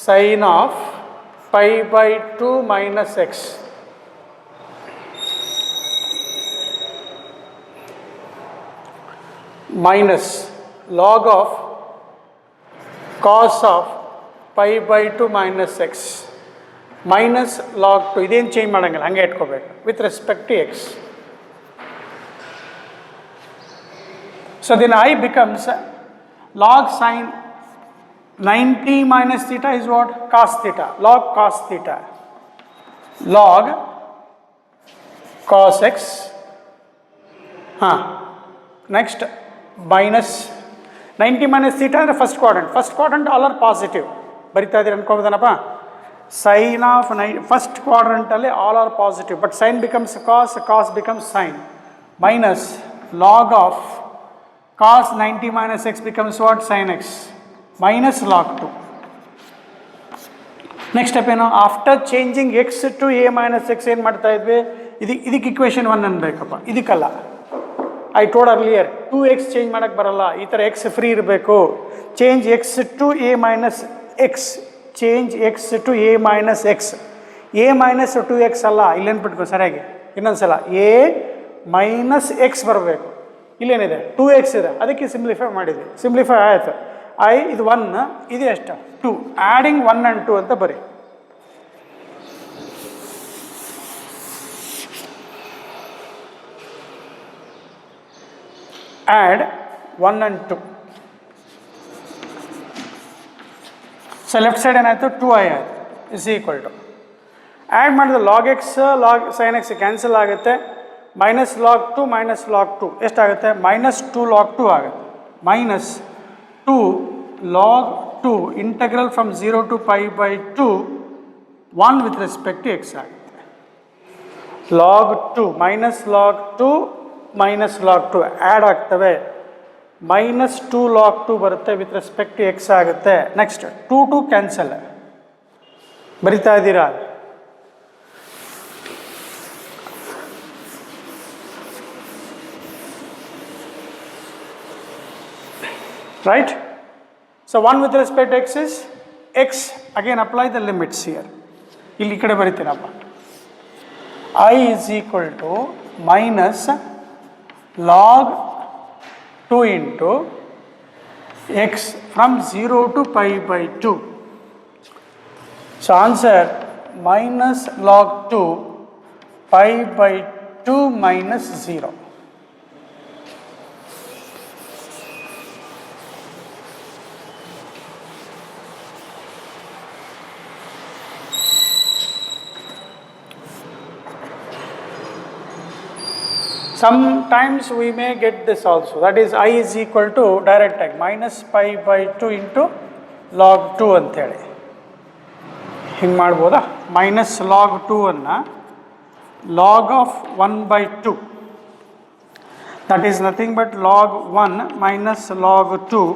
sin of pi by 2 minus x minus log of cos of pi by 2 minus x minus log 2. ಇದೇನು change ಮಾಡೋಂಗಿಲ್ಲ, ಹಂಗೆ ಇಟ್ಕೋಬೇಕು. With respect to x. So then I becomes log sin 90 minus theta is what? Cos theta. Log cos theta. Log cos x. Next minus 90 minus theta ಅಂದರೆ first quadrant all are positive. ಬರಿತಾ ಇದ್ದೀರಿ ಅನ್ಕೋಬೋದನಪ್ಪ. Sine of first ಕ್ವಾಡ್ರಂಟಲ್ಲಿ all are positive, but sine becomes cos becomes sine. Minus log of cos 90 minus x becomes what? Sin x minus log 2. Next step ಏನು? After changing x to a minus x ಏನು ಮಾಡ್ತಾ ಇದ್ವಿ? ಇದಕ್ಕೆ equation 1 ಅನ್ಬೇಕಪ್ಪ, ಇದಕ್ಕಲ್ಲ. I told earlier 2x change ಮಾಡೋಕ್ಕೆ ಬರಲ್ಲ, ಈ ಥರ ಎಕ್ಸ್ ಫ್ರೀ ಇರಬೇಕು. Change X to a minus x, change X to a minus x. a minus 2x ಅಲ್ಲ, ಇಲ್ಲೇನು ಬಿಟ್ಕೋ ಸರಿಯಾಗಿ ಇನ್ನೊಂದ್ಸಲ, a minus x ಬರಬೇಕು. ಇಲ್ಲೇನಿದೆ? 2x ಇದೆ, ಅದಕ್ಕೆ ಸಿಂಪ್ಲಿಫೈ ಮಾಡಿದ್ವಿ. ಸಿಂಪ್ಲಿಫೈ ಆಯಿತು. ಇದು 1, ಇದು ಎಷ್ಟು? 2. ಆ್ಯಡಿಂಗ್ 1 and 2 ಅಂತ ಬರೀ. Add 1 and 2. So left side ಏನಾಯಿತು? 2i ಆಯಿತು. ಇಸ್ ಈಕ್ವಲ್ ಟು ಆ್ಯಡ್ ಮಾಡಿದ log x log sine x cancel ಆಗುತ್ತೆ. ಮೈನಸ್ ಲಾಗ್ 2 ಮೈನಸ್ ಲಾಗ್ 2 ಎಷ್ಟಾಗುತ್ತೆ? ಮೈನಸ್ 2 ಲಾಗ್ 2 ಆಗುತ್ತೆ. Minus 2 log 2 integral from 0 to pi by 2 1 with respect to x ಆಗುತ್ತೆ. Log 2 minus log 2 minus log 2 add ಆಗ್ತವೆ. Minus 2 log 2 ಬರುತ್ತೆ, with respect to x ಆಗುತ್ತೆ. Next 2 cancel. ಬರಿತಾ ಇದ್ದೀರಾ? right? So 1 with respect to x is x. Again apply the limits here. ಇಲ್ಲಿ ಈ ಕಡೆ ಬರಿತೀನಪ್ಪ. I is equal to minus log 2 into x from 0 to pi by 2. So answer minus log 2 pi by 2 minus 0. Sometimes we may get this also, that is I is equal to direct tag minus pi by 2 into log 2 ಅಂತೇಳಿ ಹಿಂಗೆ ಮಾಡ್ಬೋದಾ? Minus log 2 log of 1 by 2, that is nothing but log 1 minus log 2.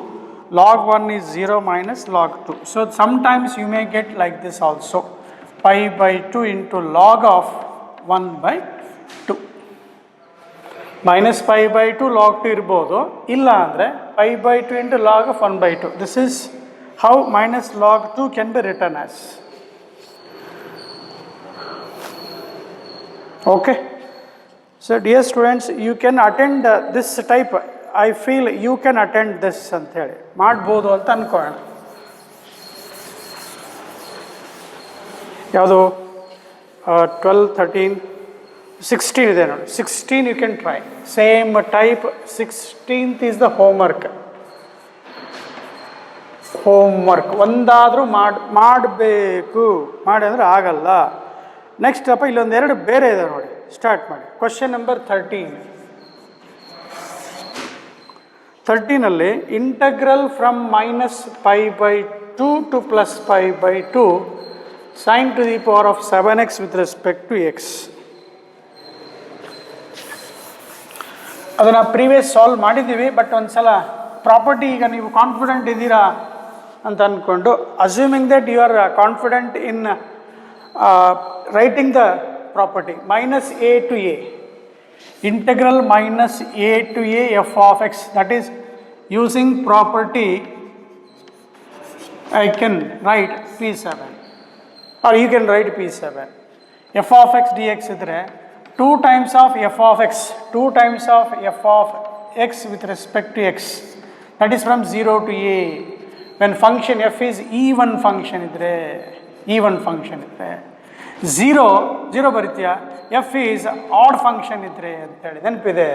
Log 1 is 0 minus log 2. So sometimes you may get like this also, pi by 2 into log of 1 by 2. Minus pi by 2 log 2 ಇರ್ಬೋದು, ಇಲ್ಲ ಅಂದರೆ pi by 2 into log of 1 by 2. This is how minus log 2 can be written as. Okay, so dear students, you can attend this type. I feel you can attend this ಅಂಥೇಳಿ ಮಾಡ್ಬೋದು ಅಂತ ಅಂದ್ಕೊಳ್ಳೋಣ. ಯಾವುದು 12, 13 16 ಇದೆ ನೋಡಿ, 16 you can try. Same type, 16th is the homework. ಒಂದಾದರೂ ಮಾಡಬೇಕು, ಮಾಡಿ ಅಂದರೆ ಆಗಲ್ಲ. ನೆಕ್ಸ್ಟ್ ಅಪ್ಪ ಇಲ್ಲೊಂದು ಎರಡು ಬೇರೆ ಇದೆ ನೋಡಿ, ಸ್ಟಾರ್ಟ್ ಮಾಡಿ. Question number 13 integral from -π/2 to +π/2 sin to the power of 7x with respect to x. ಅದನ್ನು ಪ್ರೀವಿಯಸ್ ಸಾಲ್ವ್ ಮಾಡಿದ್ದೀವಿ, ಬಟ್ ಒಂದು ಸಲ ಪ್ರಾಪರ್ಟಿ ಈಗ ನೀವು ಕಾನ್ಫಿಡೆಂಟ್ ಇದ್ದೀರಾ ಅಂತ ಅಂದ್ಕೊಂಡು, assuming that you are confident in writing the property -a to a, integral -a to a f of x, that is using property I can write P7 or you can write P7. f of x dx ಇದ್ರೆ 2 times of f of x, 2 times of f of x with respect to x, that is from 0 to a. When function f is even function ಇದ್ರೆ 0 ಬರೀತೀಯ, f is odd function ಇದ್ರೆ ಅಂತೇಳಿ ನೆನಪಿದೆ.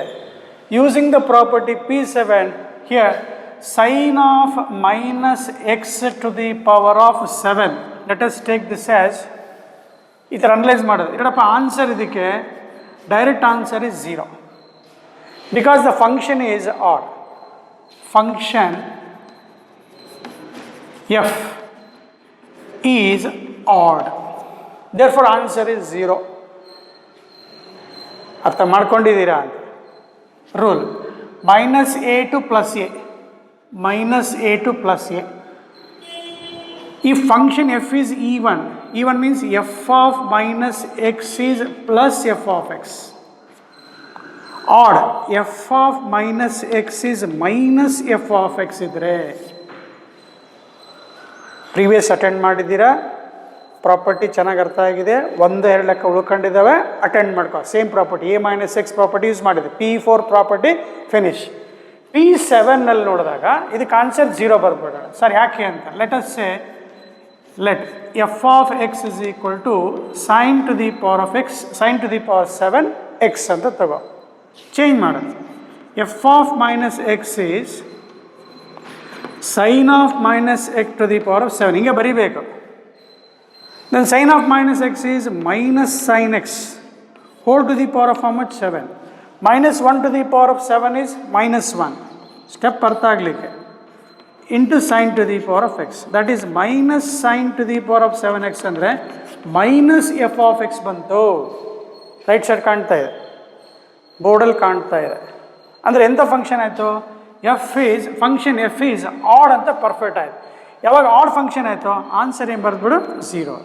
Using the property P7 here, sin of -x to the power of 7, let us take this as, ಈ ಥರ analyse ಮಾಡೋದು. ಇಡಪ್ಪ answer ಇದಕ್ಕೆ direct answer is 0 because the function is odd. Function f is odd, therefore answer is 0. ಅರ್ಥ ಮಾಡ್ಕೊಂಡಿದ್ದೀರಾ ಅಂತ rule. -a to +a, -a to +a. If function f is even means f of -x is plus f of x. Odd, f of -x is minus f of x ಇದ್ರೆ, previous attend ಮಾಡಿದ್ದೀರಾ, property ಚೆನ್ನಾಗಿ ಅರ್ಥ ಆಗಿದೆ, 1-2 ಲೆಕ್ಕ ಉಳ್ಕೊಂಡಿದ್ದಾವೆ, attend ಮಾಡ್ಕೊ. Same property a - x property use ಮಾಡಿದೆ. P4 property finish. P7ನಲ್ಲಿ ನೋಡಿದಾಗ ಇದಕ್ಕೆ ಆನ್ಸರ್ 0 ಬರ್ಬೇಡ ಸರ್, ಯಾಕೆ ಅಂತ. Let us say, let f of x is equal to sin to the power of x, sin to the power 7 x ಅಂತ ತಗೋ. Change ಮಾಡೋದು. f of -x is sin of -x to the power of 7, ಹಿಂಗೆ ಬರೀಬೇಕು. then sin of -x is minus sin x whole to the power of how much? 7. -1 to the power of 7 is -1. Step ಅರ್ಥ ಆಗಲಿಕ್ಕೆ. into sin to the power of x, that is minus sin to the power of 7x ಅಂದರೆ minus f of x ಬಂತು. Right side ಕಾಣ್ತಾ ಇದೆ, ಬೋರ್ಡಲ್ಲಿ ಕಾಣ್ತಾ ಇದೆ. ಅಂದರೆ ಎಂಥ ಫಂಕ್ಷನ್ ಆಯಿತು? ಫಂಕ್ಷನ್ ಎಫ್ ಈಸ್ ಆಡ್ ಅಂತ ಪರ್ಫೆಕ್ಟ್ ಆಯಿತು. ಯಾವಾಗ ಆಡ್ ಫಂಕ್ಷನ್ ಆಯಿತು, ಆನ್ಸರ್ ಏನು ಬರೆದ್ಬಿಡು 0,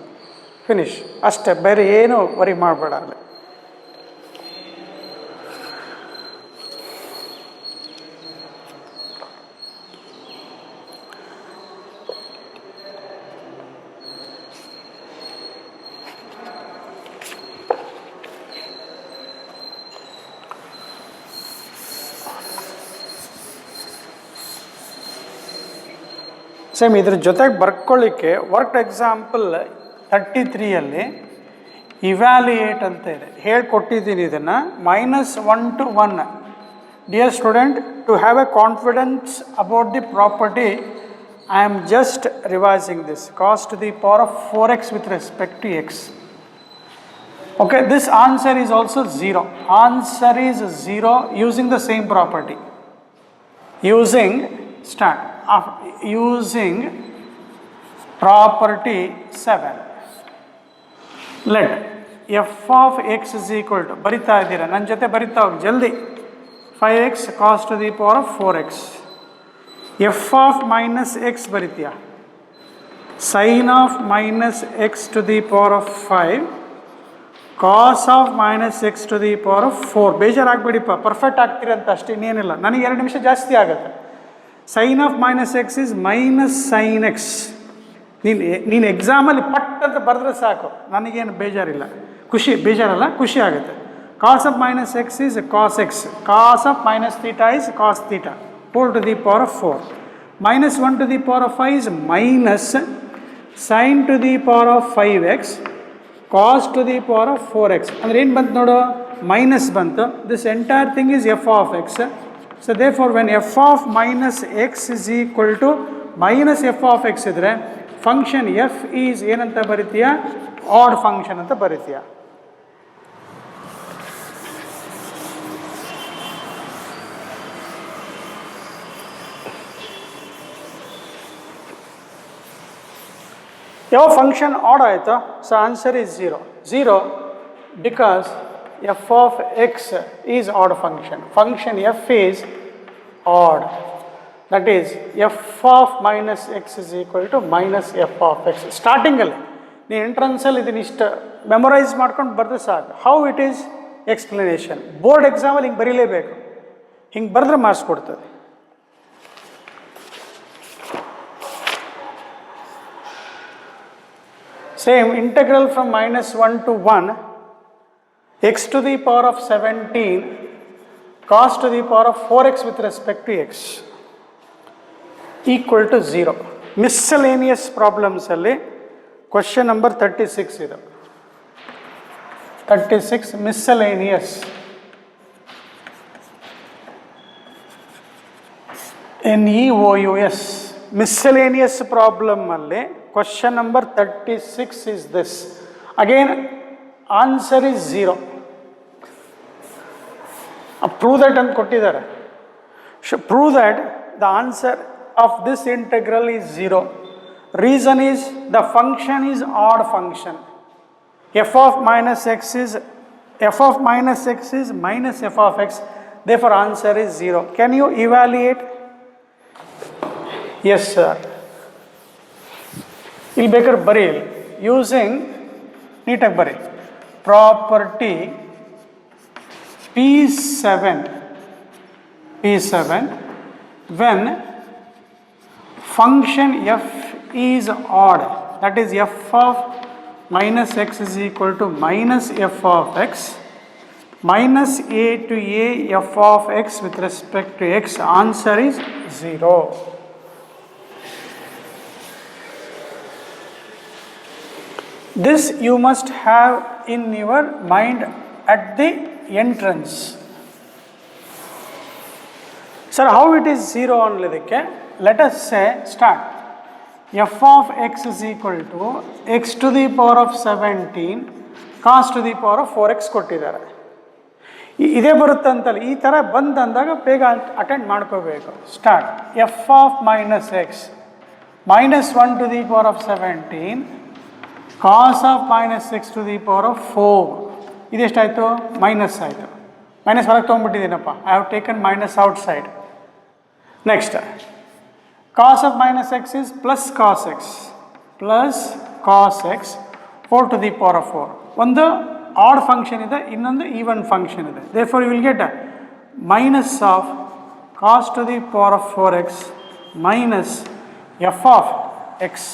ಫಿನಿಶ್. ಅಷ್ಟೇ, ಬೇರೆ ಏನು ವರಿ ಮಾಡಬೇಡ ಅಲ್ಲಿ. ಸೇಮ್ ಇದ್ರ ಜೊತೆಗೆ ಬರ್ಕೊಳ್ಳಿಕ್ಕೆ ವರ್ಕ್ ಎಕ್ಸಾಂಪಲ್ 33 ಇವ್ಯಾಲ್ಯೂಯೇಟ್ ಅಂತ ಇದೆ, ಹೇಳ್ಕೊಟ್ಟಿದ್ದೀನಿ ಇದನ್ನು. -1 to 1. Dear student, to have a confidence about the property, I am just revising this. cos to the power of 4x with respect to x. Okay, this answer is also 0. Answer is 0 using the same property. Using property 7. Let f of x is equal to, ಬರಿತಾ ಇದ್ದೀರಾ ನನ್ನ ಜೊತೆ, ಬರಿತಾ ಹೋಗಿ ಜಲ್ದಿ. 5x cos to the power of 4x. f of -x ಬರಿತೀಯ, sin of -x to the power of 5 cos of -x to the power of 4. ಬೇಜಾರಾಗ್ಬಿಡಿಪ್ಪ, perfect ಆಗ್ತೀರಂತ ಅಷ್ಟೇ, ಇನ್ನೇನಿಲ್ಲ. ನನಗೆ 2 ನಿಮಿಷ ಜಾಸ್ತಿ ಆಗುತ್ತೆ. sin of -x is minus sin x. ನೀನು ಎಕ್ಸಾಮಲ್ಲಿ ಪಟ್ ಅಂತ ಬರೆದ್ರೆ ಸಾಕು, ನನಗೇನು ಬೇಜಾರಿಲ್ಲ, ಬೇಜಾರಲ್ಲ, ಖುಷಿ ಆಗುತ್ತೆ. cos of -x is cos x, cos of -θ is cos θ whole to the power of 4. -1 to the power of 5 is minus sin to the power of 5x cos to the power of 4x ಅಂದರೆ ಏನು ಬಂತು ನೋಡು, minus ಬಂತು. This entire thing is f of x. So therefore when f of minus x is equal to minus f of x ಇದ್ದರೆ function f is ಏನಂತ ಬರಿತೀಯ, odd function ಅಂತ ಬರಿತೀಯ. ಯಾವ ಫಂಕ್ಷನ್ ಆಡ್ ಆಯಿತು, so answer is 0. 0 because f of x is odd function. Function f is odd. That is f of minus x is equal to minus f of x. ಸ್ಟಾರ್ಟಿಂಗಲ್ಲಿ ನೀನು ಎಂಟ್ರೆನ್ಸಲ್ಲಿ ಇದನ್ನ ಇಷ್ಟು memorize ಮಾಡ್ಕೊಂಡು ಬರೆದ್ರೆ ಸಾಕು. How it is explanation. Board ಎಕ್ಸಾಮಲ್ಲಿ ಹಿಂಗೆ ಬರೀಲೇಬೇಕು, ಹಿಂಗೆ ಬರೆದ್ರೆ ಮಾರ್ಕ್ಸ್ ಕೊಡ್ತದೆ. Same integral from minus 1 to 1 x to the power of 17 cos to the power of 4x with respect to x equal to 0. Miscellaneous problems alli question number 36 idu. 36 miscellaneous. NEOUS miscellaneous problem alli question number 36 is this. Again answer is 0. Prove that and kottidare. Prove that the answer of this integral is 0. Reason is the function is odd function. F of minus x is minus f of x. Therefore answer is 0. Can you evaluate? Yes sir. ಇಲ್ಲಿ ಬೇಕಾದ್ರೆ ಬರೀ using ನೀಟಾಗಿ ಬರೀ property P7 when function f is odd, that is f of minus x is equal to minus f of x minus a to a f of x with respect to x. Answer is 0. This you must have in your mind at the entrance. Sir, how it is 0 only? Let us say, start. F of x is equal to x to the power of 17 cos to the power of 4x ಕೊಟ್ಟಿದ್ದಾರೆ. ಇದೇ ಬರುತ್ತಂತಲ್ಲ, ಈ ಥರ ಬಂದಂದಾಗ ಬೇಗ attend ಮಾಡ್ಕೋಬೇಕು. Start. F of minus X minus 1 to the power of 17 cos of minus x to the power of 4. ಇದೆಷ್ಟಾಯಿತು, minus ಆಯಿತು. Minus ಹೊರಗೆ ತೊಗೊಂಡ್ಬಿಟ್ಟಿದ್ದೀನಪ್ಪ, I have taken minus outside. Next cos of minus x is plus cos x 4 to the power of 4. ಒಂದು add function ಇದೆ, ಇನ್ನೊಂದು even function ಇದೆ. Therefore you will get minus of cos to the power of 4x minus f of x.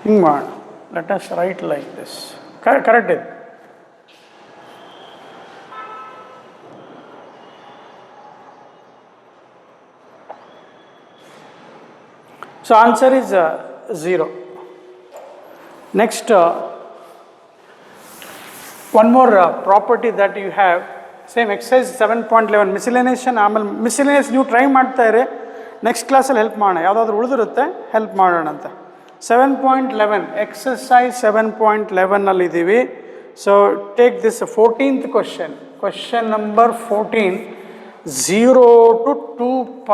ಹಿಂಗೆ ಮಾಡೋಣ. Let us write like this. Correct ಇದೆ. So answer is 0. Next one more property that you have, same exercise 7.11 miscellaneous. ಆಮೇಲೆ miscellaneous ನೀವು try ಮಾಡ್ತಾ ಇರಿ, next ಕ್ಲಾಸಲ್ಲಿ help ಮಾಡೋಣ. ಯಾವುದಾದ್ರೂ ಉಳಿದಿರುತ್ತೆ ಹೆಲ್ಪ್ ಮಾಡೋಣ ಅಂತ. 7.11 ಎಕ್ಸಸೈಸ್ 7.11ನಲ್ಲಿದ್ದೀವಿ. So take this 14th question number 14 0 to 2π.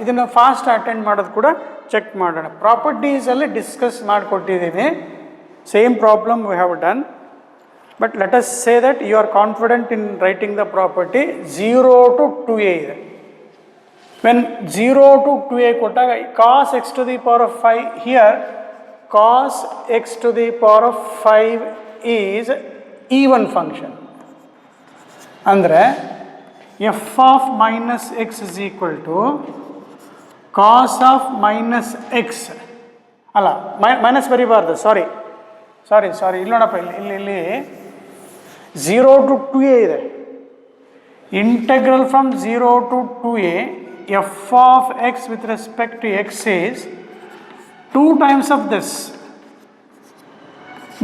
ಇದನ್ನು ಫಾಸ್ಟ್ ಅಟೆಂಡ್ ಮಾಡೋದು ಕೂಡ ಚೆಕ್ ಮಾಡೋಣ. ಪ್ರಾಪರ್ಟೀಸಲ್ಲಿ ಡಿಸ್ಕಸ್ ಮಾಡಿಕೊಟ್ಟಿದ್ದೀನಿ. Same problem we have done, but let us say that you are confident in writing the property. 0 to 2a ಇದೆ. When 0 to 2a ಕೊಟ್ಟಾಗ cos x to the power of 5, here cos x to the power of 5 is even function. ಅಂದರೆ f of minus x is equal to cos of minus x. ಅಲ್ಲ, minus ಬರೀಬಾರ್ದು, ಸಾರಿ ಇಲ್ಲಿ ನೋಡಪ್ಪ, ಇಲ್ಲಿ 0 to 2a ಇದೆ. Integral from 0 to 2a f of x with respect to x is 2 times of this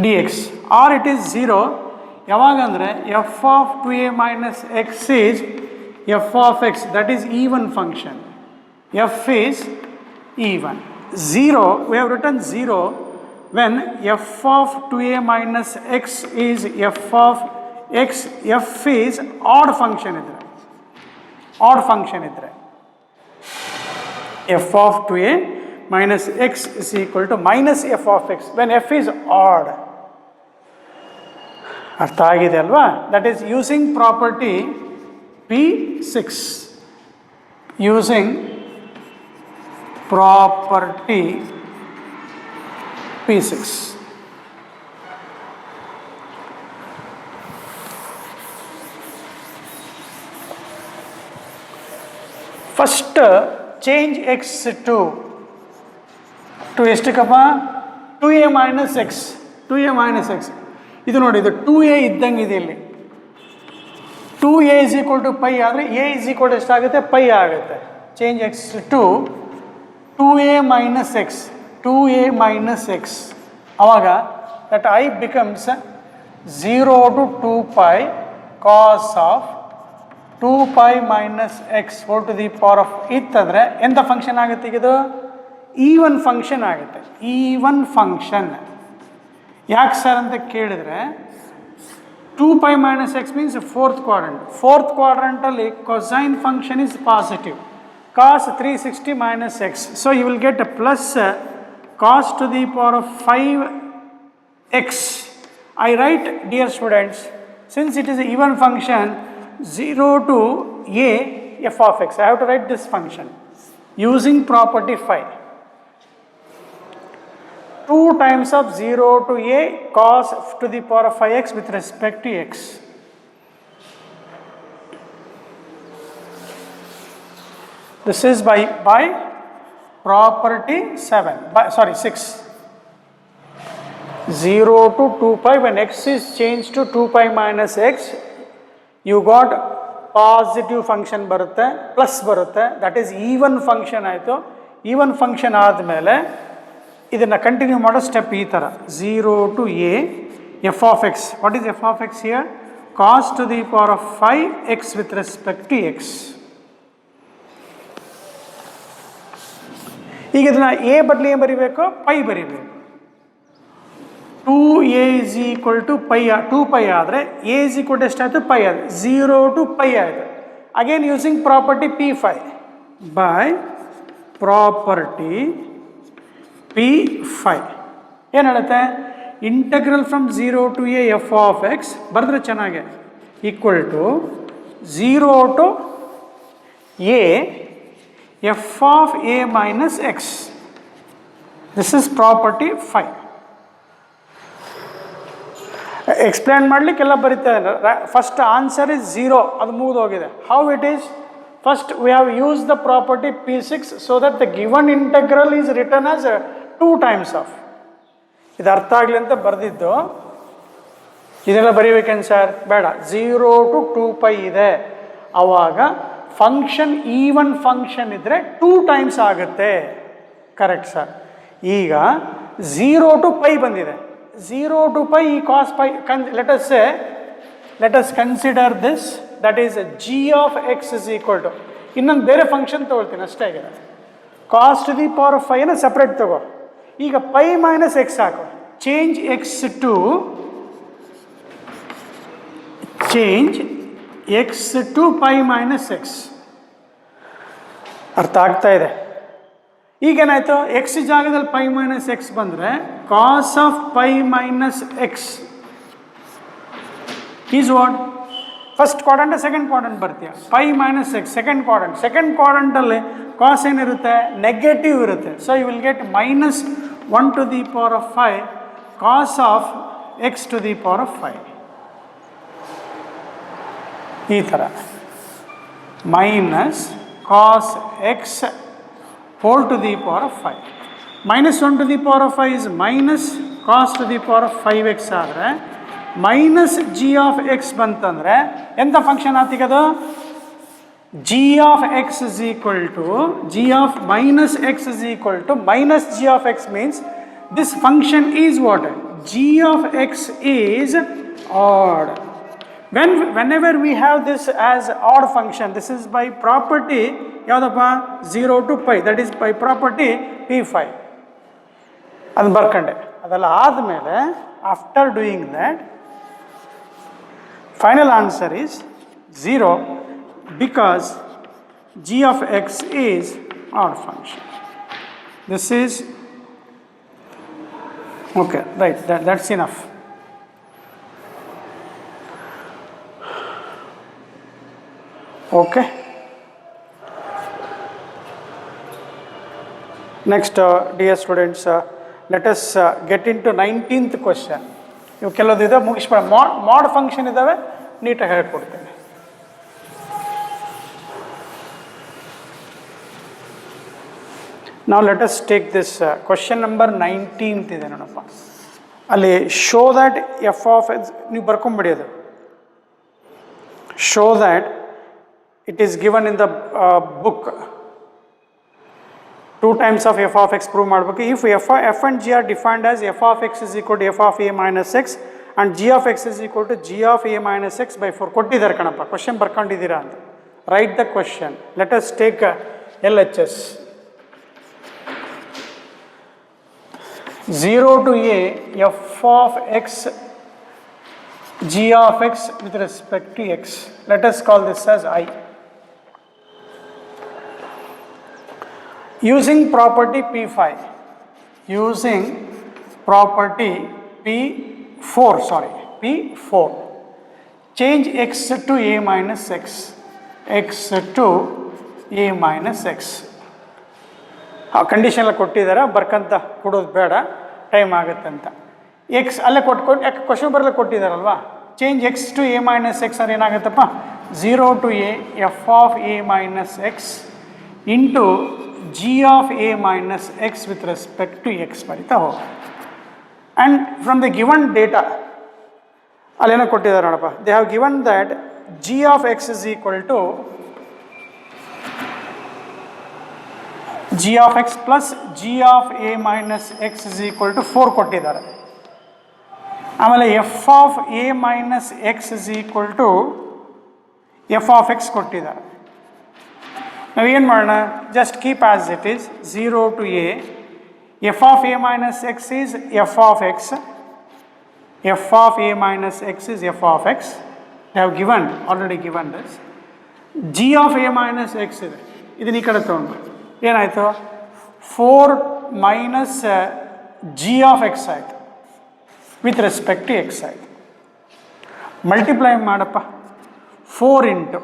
dx, or it is 0. ಯಾವಾಗಂದರೆ f of 2a minus x is f of x, that is even function. F is even. 0, we have written 0 when f of 2a minus x is f of x, f is odd function idre. Odd function idre. F of 2a minus x is equal to minus f of x when f is odd. ಅರ್ಥ ಆಗಿದೆ ಅಲ್ವಾ? That is using property P6. Using property P6. First change X to ಎಷ್ಟಕ್ಕಪ್ಪ? 2a minus x. 2a minus x. ಇದು ನೋಡಿ, ಇದು 2a ಇದ್ದಂಗೆ ಇದೆ ಇಲ್ಲಿ. 2a is equal to pi ಆದರೆ a is equal to ಎಷ್ಟಾಗುತ್ತೆ? pi ಆಗುತ್ತೆ. Change X to 2a minus x. 2a minus x. ಆವಾಗ that I becomes 0 to 2 pi cos of 2 pi minus x whole to the power of ಇತ್ತಂದರೆ ಎಂಥ function ಆಗುತ್ತೆ? ಈಗ ಇದು even function ಆಗುತ್ತೆ. Even function ಯಾಕೆ ಸರ್ ಅಂತ ಕೇಳಿದರೆ 2 pi minus x means fourth quadrant. Fourth quadrantally cosine function is positive. Cos 360 minus x. So you will get a plus cos to the power of 5x. I write, dear students, since it is an even function 0 to a f of x, I have to write this function using property 5. 2 times of 0 to a cos to the power of 5x with respect to x. This is by property 6. 0 to 2 pi, when x is changed to 2 pi minus x, you got positive function ಬರುತ್ತೆ, plus ಬರುತ್ತೆ, that is even function ಆಯಿತು. even function ಆದಮೇಲೆ ಇದನ್ನು continue ಮಾಡೋ step ಈ ಥರ 0 to a f of x. What is f of x here? Cos to the power of 5x with respect to x. ಈಗ ಇದನ್ನು a ಬದಲು ಏನು ಬರೀಬೇಕು? ಪೈ ಬರೀಬೇಕು. 2a is equal to pi, 2 pi ಆದರೆ a is equal to ಎಷ್ಟಾಯಿತು? Pi ಆಯಿತು. 0 to pi ಆಯಿತು. Again using property P5 by property P5 ಏನು ಹೇಳುತ್ತೆ? Integral from 0 to a f of x ಬರೆದ್ರೆ ಚೆನ್ನಾಗೆ equal to 0 to a f of a minus x. This is property 5. Explain ಮಾಡಲಿಕ್ಕೆಲ್ಲ ಬರೀತಾ ಇದ್ದಾರೆ. ಫಸ್ಟ್ ಆನ್ಸರ್ ಇಸ್ 0, ಅದು ಮುಗಿದೋಗಿದೆ. How it is? First we have used the property P6 so that the given integral is written as 2 times of. ಇದು ಅರ್ಥ ಆಗಲಿ ಅಂತ ಬರೆದಿದ್ದು. ಇದೆಲ್ಲ ಬರೀಬೇಕೇನು ಸರ್? ಬೇಡ. 0 to 2 pi ಇದೆ. ಆವಾಗ ಫಂಕ್ಷನ್ ಈವನ್ ಫಂಕ್ಷನ್ ಇದ್ದರೆ 2 times ಆಗುತ್ತೆ. Correct sir. ಈಗ 0 to pi ಬಂದಿದೆ. 0 to pi ಈ cos pi, let us consider this, that is g of x is equal to, ಇನ್ನೊಂದು ಬೇರೆ ಫಂಕ್ಷನ್ ತೊಗೊಳ್ತೀನಿ ಅಷ್ಟೇ. ಆಗಿದೆ cos to the power of 5 separate ತಗೋ. ಈಗ pi minus x ಹಾಕು. Change x to pi minus x. ಅರ್ಥ ಆಗ್ತಾ ಇದೆ? ಈಗೇನಾಯಿತು? ಎಕ್ಸ್ ಜಾಗದಲ್ಲಿ ಪೈ ಮೈನಸ್ ಎಕ್ಸ್ ಬಂದರೆ cos of pi minus x is what? First quadrant second quadrant ಬರ್ತೀಯ. ಪೈ ಮೈನಸ್ ಎಕ್ಸ್ ಸೆಕೆಂಡ್ ಕ್ವಾಡ್ರಂಟಲ್ಲಿ ಕಾಸ್ ಏನಿರುತ್ತೆ? ನೆಗೆಟಿವ್ ಇರುತ್ತೆ. So you will get minus 1 to the power of 5 cos of x to the power of 5. ಈ ಥರ minus cos x whole to the power of 5. minus 1 to the power of 5 is minus cos to the power of 5x ಆದರೆ minus g of x ಬಂತಂದರೆ ಎಂಥ function ಆತಿಗದು? g of x is equal to g of minus x is equal to minus g of x means this function is what? G of x is odd. Whenever we have this as odd function, this is by property yavadappa 0 to pi, that is by property p5. Adhu barkande adella aadmele after doing that final answer is 0 because g of x is odd function. This is okay, right, that's enough. Okay, next dear students, let us get into 19th question. ಇವು ಕೆಲವೊಂದಿದೆ ಮುಗಿಸ್ಬೇಡ, ಮಾಡ್ function ಇದ್ದಾವೆ, ನೀಟಾಗಿ ಹೇಳ್ಕೊಡ್ತೇನೆ. Now let us take this question number 19th ಇದೆ ನೋಡಪ್ಪ. ಅಲ್ಲಿ show that F of X ನೀವು ಬರ್ಕೊಂಬಿಡಿ, ಅದು show that it is given in the book 2 times of f of x prove ಮಾಡಬೇಕು. If f and g are defined as f of x is equal to f of a minus x and g of x is equal to g of a minus x by 4 ಕೊಟ್ಟಿದ್ದಾರೆ ಕಣಪ್ಪ, question ಬರ್ಕೊಂಡಿದ್ದೀರಾ ಅಂತ. Right the question. Let us take LHS. 0 to a f of x g of x with respect to x. Let us call this as I. Using property P5, using property P4, change x to a minus x, x to a minus x. Condition ಎಲ್ಲ ಕೊಟ್ಟಿದ್ದಾರೆ, ಬರ್ಕಂತ ಕೊಡೋದು ಬೇಡ, time ಆಗುತ್ತೆ ಅಂತ. X ಅಲ್ಲೇ ಕೊಟ್ಕೊಂಡು ಯಾಕೆ question ಬರಲ್ಲ ಕೊಟ್ಟಿದ್ದಾರಲ್ವಾ. Change X to a minus x ಅಂದ್ರೆ ಏನಾಗುತ್ತಪ್ಪ, 0 to a f of a minus x into g of a minus x with respect to x ಬರಿತಾ ಹೋಗಿ. And from the given data ಅಲ್ಲೇನೋ ಕೊಟ್ಟಿದ್ದಾರೆ ನೋಡಪ್ಪ, they have given that g of x is equal to g of x plus g of a minus x is equal to 4 ಕೊಟ್ಟಿದ್ದಾರೆ. ಆಮೇಲೆ f of a minus x is equal to f of x ಕೊಟ್ಟಿದ್ದಾರೆ. ನಾವೇನು ಮಾಡೋಣ, just keep as it is 0 to a f of a minus x is f of x, f of a minus x is f of x. They have given, already given this. g of a minus x ಇದೆ, ಇದನ್ನ ಈ ಕಡೆ ತೊಗೊಂಡು ಏನಾಯಿತು, 4 minus g of x ಆಯಿತು with respect to X ಆಯಿತು. Multiply ಮಾಡಪ್ಪ, 4 into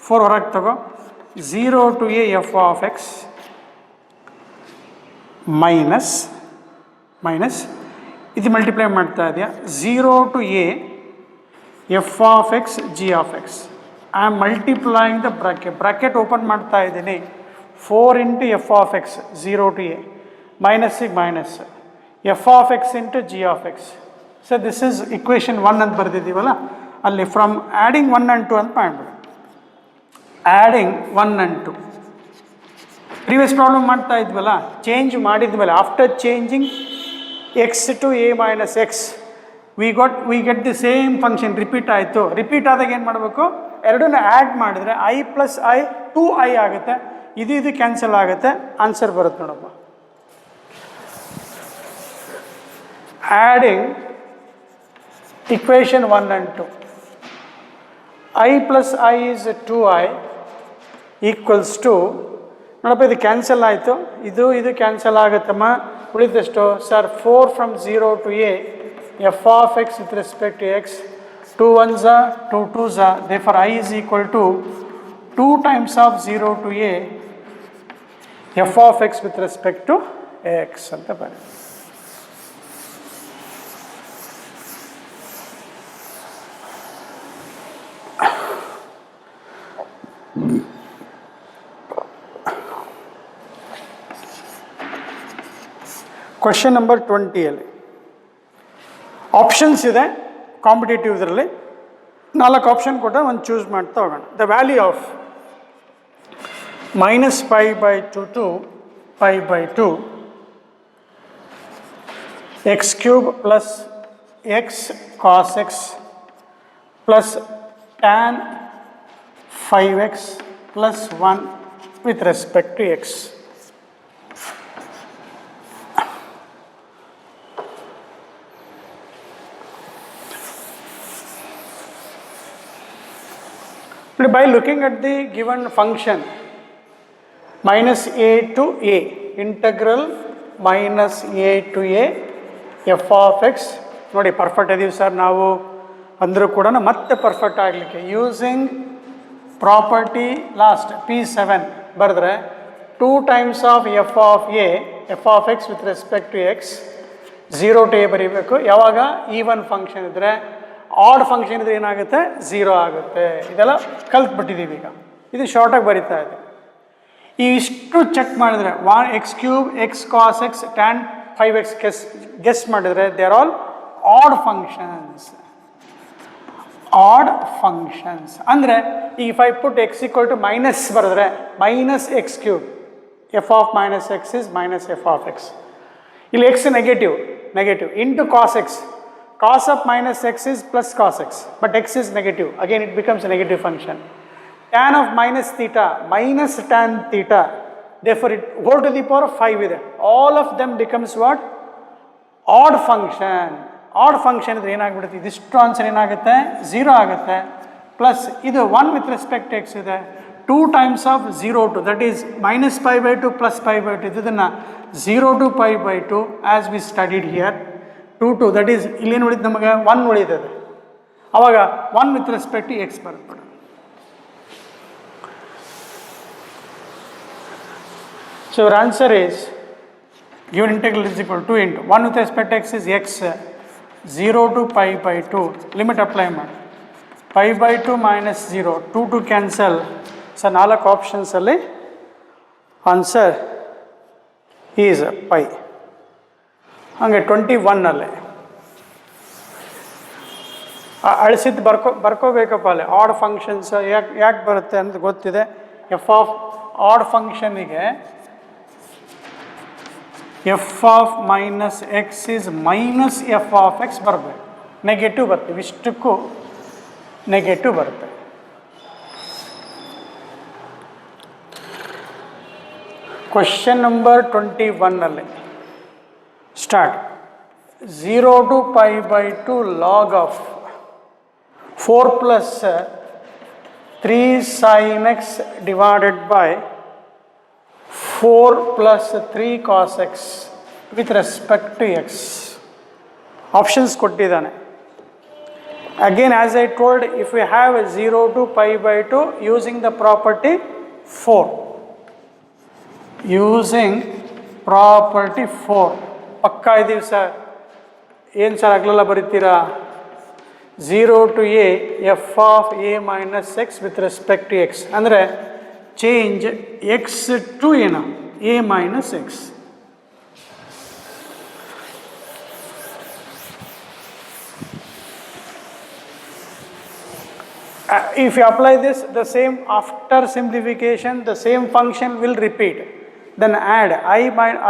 4 ಹೊರಗೆ ತಗೋ, 0 to a f of x minus ಇದು ಮಲ್ಟಿಪ್ಲೈ ಮಾಡ್ತಾ ಇದೆಯಾ, 0 to a f of x g of x. I am multiplying the bracket open ಮಾಡ್ತಾ ಇದ್ದೀನಿ. 4 into f of x 0 to a ಮೈನಸ್ಸಿಗೆ minus f of x into g of x. So this is equation 1 ಅಂತ ಬರೆದಿದ್ದೀವಲ್ಲ, ಅಲ್ಲಿ from adding 1 and 2 ಅಂತ ಮಾಡ್ಬಿಡು. Adding 1 and 2 previous problem ಮಾಡ್ತಾ ಇದ್ವಲ್ಲ, change ಮಾಡಿದ್ಮೇಲೆ after changing x to a minus x we get the same function repeat ಆಯಿತು. Repeat ಆದಾಗ ಏನು ಮಾಡಬೇಕು, ಎರಡನ್ನ ಆ್ಯಡ್ ಮಾಡಿದ್ರೆ i ಪ್ಲಸ್ i 2i ಆಗುತ್ತೆ, ಇದು ಕ್ಯಾನ್ಸಲ್ ಆಗುತ್ತೆ, ಆನ್ಸರ್ ಬರುತ್ತೆ ನೋಡಪ್ಪ. Adding equation 1 and 2, i plus i is 2i equals to ನೋಡಪ್ಪ, ಇದು ಕ್ಯಾನ್ಸಲ್ ಆಯಿತು, ಇದು ಕ್ಯಾನ್ಸಲ್ ಆಗುತ್ತಮ್ಮ, ಉಳಿದಷ್ಟು sir 4 from 0 to a f of x with respect to x, 2 1s are 2 2s are, therefore I is equal to 2 times of 0 to a f of x with respect to x ಅಂತ ಬರೀ. Question number 20 options ಇದೆ competitive ಇದರಲ್ಲಿ, 4 option ಕೊಟ್ಟರೆ ಒಂದು choose ಮಾಡ್ತಾ ಹೋಗೋಣ. The value of minus pi by 2 to pi by 2 x cube plus x cos x plus tan 5x plus 1 with respect to x. By looking at the given function minus a to a, integral minus a to a f of x, ನೋಡಿ perfect ಇದೀವಿ sir ನಾವು ಅಂದರೂ ಕೂಡ ಮತ್ತೆ perfect ಆಗಲಿಕ್ಕೆ using property last P7 ಬರೆದ್ರೆ 2 times of f of x with respect to x 0 to a ಬರೀಬೇಕು. ಯಾವಾಗ ಈವನ್ ಫಂಕ್ಷನ್ ಇದ್ದರೆ, ಆಡ್ ಫಂಕ್ಷನ್ ಇದ್ರೆ ಏನಾಗುತ್ತೆ 0 ಆಗುತ್ತೆ. ಇದೆಲ್ಲ ಕಲ್ತ್ಬಿಟ್ಟಿದ್ದೀವಿ ಈಗ. ಇದು ಶಾರ್ಟಾಗಿ ಬರೀತಾ ಇದೆ. ಇಷ್ಟು ಚೆಕ್ ಮಾಡಿದ್ರೆ x cube x cos x tan 5x guess ಮಾಡಿದರೆ they are all odd functions. Odd functions ಅಂದರೆ if I put x equal to minus ಬರೆದ್ರೆ minus x cube f of minus x is minus f of x. ಇಲ್ಲಿ x negative into cos x. Cos of minus x is plus cos x, but x is negative. Again, it becomes a negative function. Tan of minus theta minus tan theta. Therefore, it whole to the power of 5 with it. All of them becomes what? Odd function. Odd function is ಏನಾಗ್ಬಿಡುತ್ತೆ, ಇದಿಷ್ಟು answer ಏನಾಗುತ್ತೆ 0 ಆಗುತ್ತೆ. Plus ಇದು 1 with respect to x ಇದೆ. 2 times of 0 to, that is minus pi by 2 plus pi by 2. ಇದನ್ನು 0 to pi by 2 as we studied here. 2 that is ಇಲ್ಲೇನು ಉಳಿದು ನಮಗೆ 1 ಉಳಿತದೆ. ಆವಾಗ 1 ವಿತ್ ರೆಸ್ಪೆಕ್ಟ್ ಟು ಎಕ್ಸ್ ಬರುತ್ತೆ. So your answer is given integral is equal 2 into 1 with respect x is x 0 to pi by 2. Limit apply ಮಾಡಿ. pi by 2 minus 0 2 cancel. So 4 ಆಪ್ಷನ್ಸಲ್ಲಿ answer is pi. ಹಾಗೆ 21 ಅಳಿಸಿದ್ದು ಬರ್ಕೋಬೇಕಪ್ಪ ಅಲ್ಲಿ. Add functions ಯಾಕೆ ಬರುತ್ತೆ ಅಂತ ಗೊತ್ತಿದೆ. F of add ಫಂಕ್ಷನಿಗೆ F of minus x is minus f of X ಬರಬೇಕು. ನೆಗೆಟಿವ್ ಬರ್ತೀವಿ, ಇಷ್ಟಕ್ಕೂ ನೆಗೆಟಿವ್ ಬರುತ್ತೆ. Question number 21 start. 0 to pi by 2 log of 4 plus 3 sin x divided by 4 plus 3 cos x with respect to x. Options ಕೊಟ್ಟಿದ್ದಾನೆ. Again, as I told, if we have a 0 to pi by 2 using the property 4. Using property 4. ಪಕ್ಕಾ ಇದ್ದೀವಿ sir. ಏನು sir ಆಗಲೆಲ್ಲ ಬರೀತೀರಾ? 0 to a f of a minus x with respect to x ಅಂದರೆ change X to ಏನು a minus x. If you apply this, the same after simplification, the same function will repeat. Then add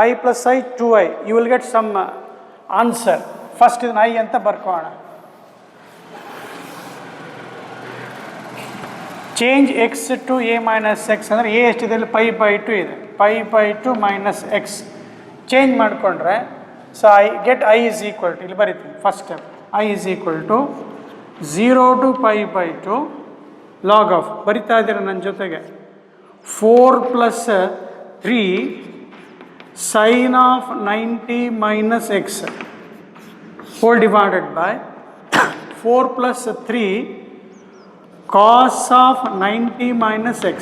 I plus I 2i. You will get some answer. First is I anta barkoಣ. Change x to a minus x ಅಂದರೆ a ಎಷ್ಟಿದೆ pi by 2 ಇದೆ. pi by 2 minus x change ಮಾಡಿಕೊಂಡ್ರೆ so I get I is equal to, ಇಲ್ಲಿ ಬರೀತೀನಿ first step, I is equal to 0 to pi by 2 log of, ಬರಿತಾ ಇದ್ದೀರ ನನ್ನ ಜೊತೆಗೆ, 4 plus 3 sin of 90 minus x whole divided by 4 plus 3 cos of 90 minus x.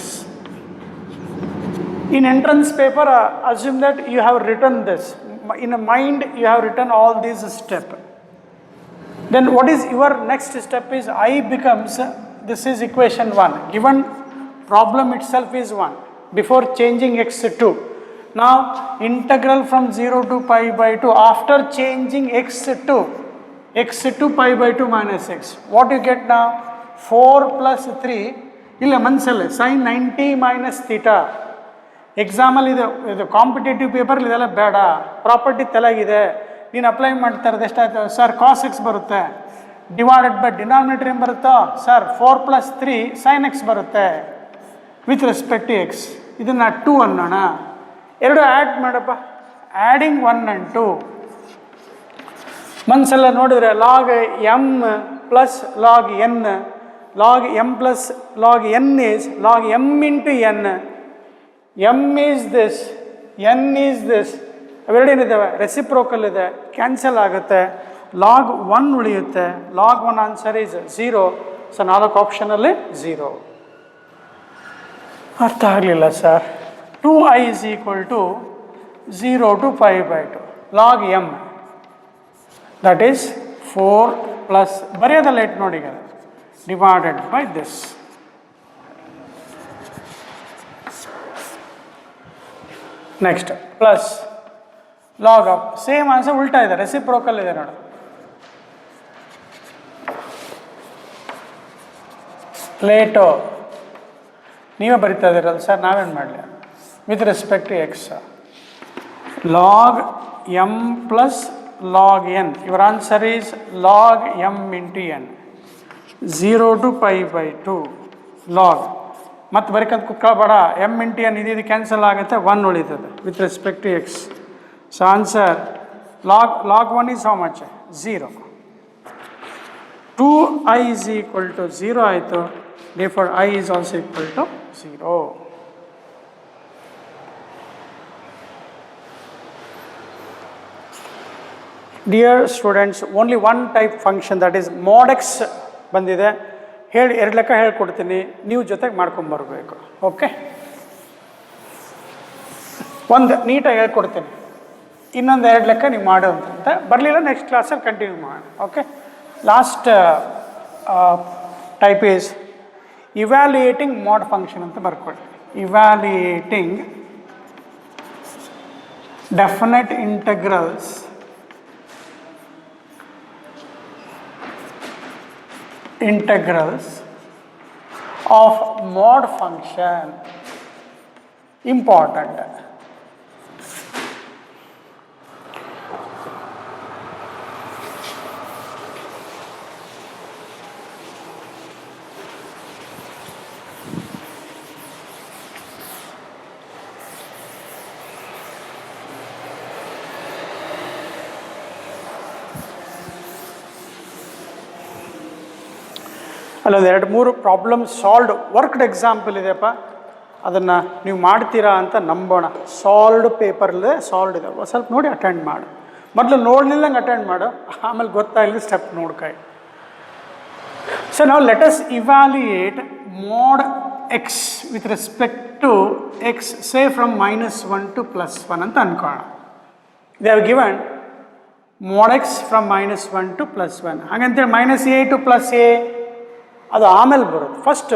In entrance paper, assume that you have written this. In a mind, you have written all these steps. Then what is your next step is I becomes, this is equation 1. Given problem itself is 1. Before changing x to 2. Now integral from 0 to pi by 2 after changing x to pi by 2 minus x. What you get now? 4 plus 3 ಇಲ್ಲ ಮನ್ಸಲ್ಲೇ sin 90 minus theta ಎಕ್ಸಾಮಲ್ಲಿ ಇದು competitive ಪೇಪರ್ಲಿ ಇದೆಲ್ಲ ಬೇಡ, property ತಲೆಗಿದೆ, ನೀನು apply ಮಾಡ್ತಾ ಇರೋದು ಎಷ್ಟಾಯ್ತು sir, cos x ಬರುತ್ತೆ, ಡಿವೈಡೆಡ್ ಬೈ ಡಿನಾಮಿನೇಟರ್ ಏನು ಬರುತ್ತೋ ಸರ್ 4+3 ಸೈನ್ ಎಕ್ಸ್ ಬರುತ್ತೆ ವಿತ್ ರೆಸ್ಪೆಕ್ಟ್ ಟು ಎಕ್ಸ್. ಇದನ್ನು 2 ಅನ್ನೋಣ, ಎರಡು ಆ್ಯಡ್ ಮಾಡಪ್ಪ, ಆ್ಯಡಿಂಗ್ 1 and 2. ಮನಸ್ಸೆಲ್ಲ ನೋಡಿದ್ರೆ log M plus log n, log M plus log n is log m into n, m is this, n is this, ಅವೆರಡೇನಿದ್ದಾವೆ reciprocal ಇದೆ, cancel ಆಗುತ್ತೆ, log 1 ಉಳಿಯುತ್ತೆ, log 1 answer is 0. So 4 ಆಪ್ಷನಲ್ಲಿ 0. ಅರ್ಥ ಆಗಲಿಲ್ಲ sir. 2i is equal to 0 to pi/2 log m, that is 4 plus ಬರೆಯೋದಲ್ಲ ಇಟ್ಟು ನೋಡಿ ಈಗ, divided by this. Next plus log of same answer ಉಲ್ಟಾ ಇದೆ, ರೆಸಿಪ್ರೋಕಲ್ ಇದೆ ನೋಡಿ. ಪ್ಲೇಟೋ ನೀವೇ ಬರಿತಾ ಇದ್ದೀರಲ್ಲ ಸರ್, ನಾವೇನು ಮಾಡಲಿ, with respect to x log M plus log n, your answer is log m into n, 0 to pi/2 log. ಮತ್ತು ಬರೀಕಂತ ಕುತ್ಕೊಳ್ಬೇಡ, ಎಮ್ ಇಂಟು ಎನ್ ಇದು ಕ್ಯಾನ್ಸಲ್ ಆಗುತ್ತೆ, 1 ಉಳಿತದೆ with respect to x. So answer log 1 is how much, 0. 2i is equal to 0 ಆಯಿತು, therefore I is also equal to 0. Dear students, only one type function, that is mod x ಬಂದಿದೆ. ಹೇಳಿ 2 ಲೆಕ್ಕ ಹೇಳ್ಕೊಡ್ತೀನಿ, ನೀವು ಜೊತೆಗೆ ಮಾಡ್ಕೊಂಬರ್ಬೇಕು. Okay, ಒಂದು ನೀಟಾಗಿ ಹೇಳ್ಕೊಡ್ತೀನಿ, ಇನ್ನೊಂದು 2 ಲೆಕ್ಕ ನೀವು ಮಾಡೋ ಅಂತ ಬರಲಿಲ್ಲ, ನೆಕ್ಸ್ಟ್ ಕ್ಲಾಸಲ್ಲಿ ಕಂಟಿನ್ಯೂ ಮಾಡೋಣ. Okay, last type is evaluating mod function ಅಂತ ಬರ್ಕೊಳ್ಳಿ. Evaluating definite integrals of mod function, important. ಅಲ್ಲೊಂದು 2-3 ಪ್ರಾಬ್ಲಮ್ ಸಾಲ್ವ್ಡ್ ವರ್ಕ್ಡ್ ಎಕ್ಸಾಂಪಲ್ ಇದೆಯಪ್ಪ, ಅದನ್ನು ನೀವು ಮಾಡ್ತೀರಾ ಅಂತ ನಂಬೋಣ. ಸಾಲ್ವ್ಡ್ ಪೇಪರ್ಲ್ಲೇ ಸಾಲ್ವ್ಡ್ ಇದೆ, ಸ್ವಲ್ಪ ನೋಡಿ ಅಟೆಂಡ್ ಮಾಡು. ಮೊದಲು ನೋಡಲಿಲ್ಲಂಗೆ ಅಟೆಂಡ್ ಮಾಡು, ಆಮೇಲೆ ಗೊತ್ತಾಗಲಿ ಸ್ಟೆಪ್ ನೋಡ್ಕಾಯಿ. ಸೊ ನಾವು let us evaluate mod x with respect to x, say from -1 to +1 ಅಂತ ಅನ್ಕೋಣ. They have given mod x from -1 to +1, ಹಾಗಂತೇಳಿ -a to +a ಅದು ಆಮೇಲೆ ಬರುತ್ತೆ. First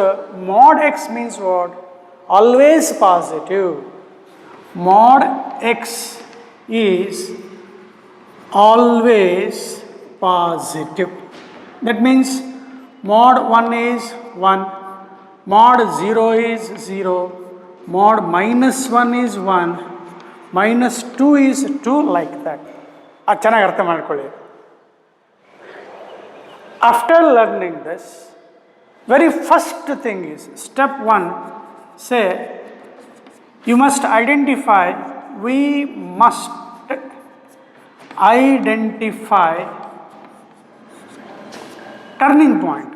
mod x means what, always positive. mod x is always positive. That means mod 1 is 1, mod 0 is 0, mod -1 is 1, -2 is 2, like that. ಅದು ಚೆನ್ನಾಗಿ ಅರ್ಥ ಮಾಡ್ಕೊಳ್ಳಿ. After learning this, very first thing is, step 1, say you must identify, we must identify turning point.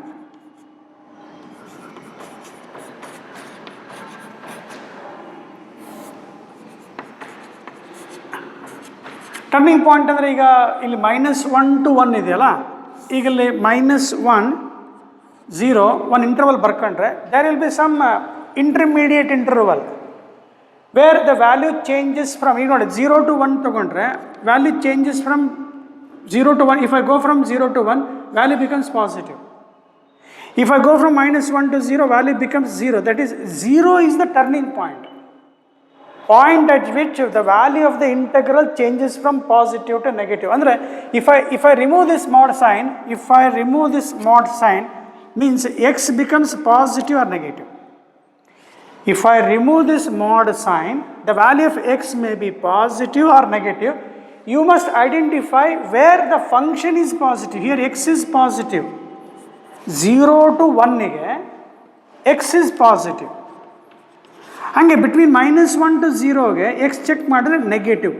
Turning point ಅಂದರೆ ಈಗ ಇಲ್ಲಿ -1 to 1 ಇದೆಯಲ್ಲ, ಈಗ ಇಲ್ಲಿ -1 0 1 ಇಂಟರ್ವಲ್ ಬರ್ಕೊಂಡ್ರೆ there will be some intermediate interval where the value changes from, ಈಗ ನೋಡಿ 0 to 1 ತೊಗೊಂಡ್ರೆ value changes from 0 to 1. If I go from 0 to 1, value becomes positive. If I go from -1 to 0, value becomes 0. That is 0 is the turning point at which the value of the integral changes from positive to negative. ಅಂದರೆ if I remove this mod sign, means x becomes positive or negative. If I remove this mod sign, the value of x may be positive or negative. You must identify where the function is positive. Here x is positive. 0 to 1 ಗೆ x is positive. ಹಾಗೆ between -1 to 0 ಗೆ x check ಮಾಡಿದ್ರೆ negative.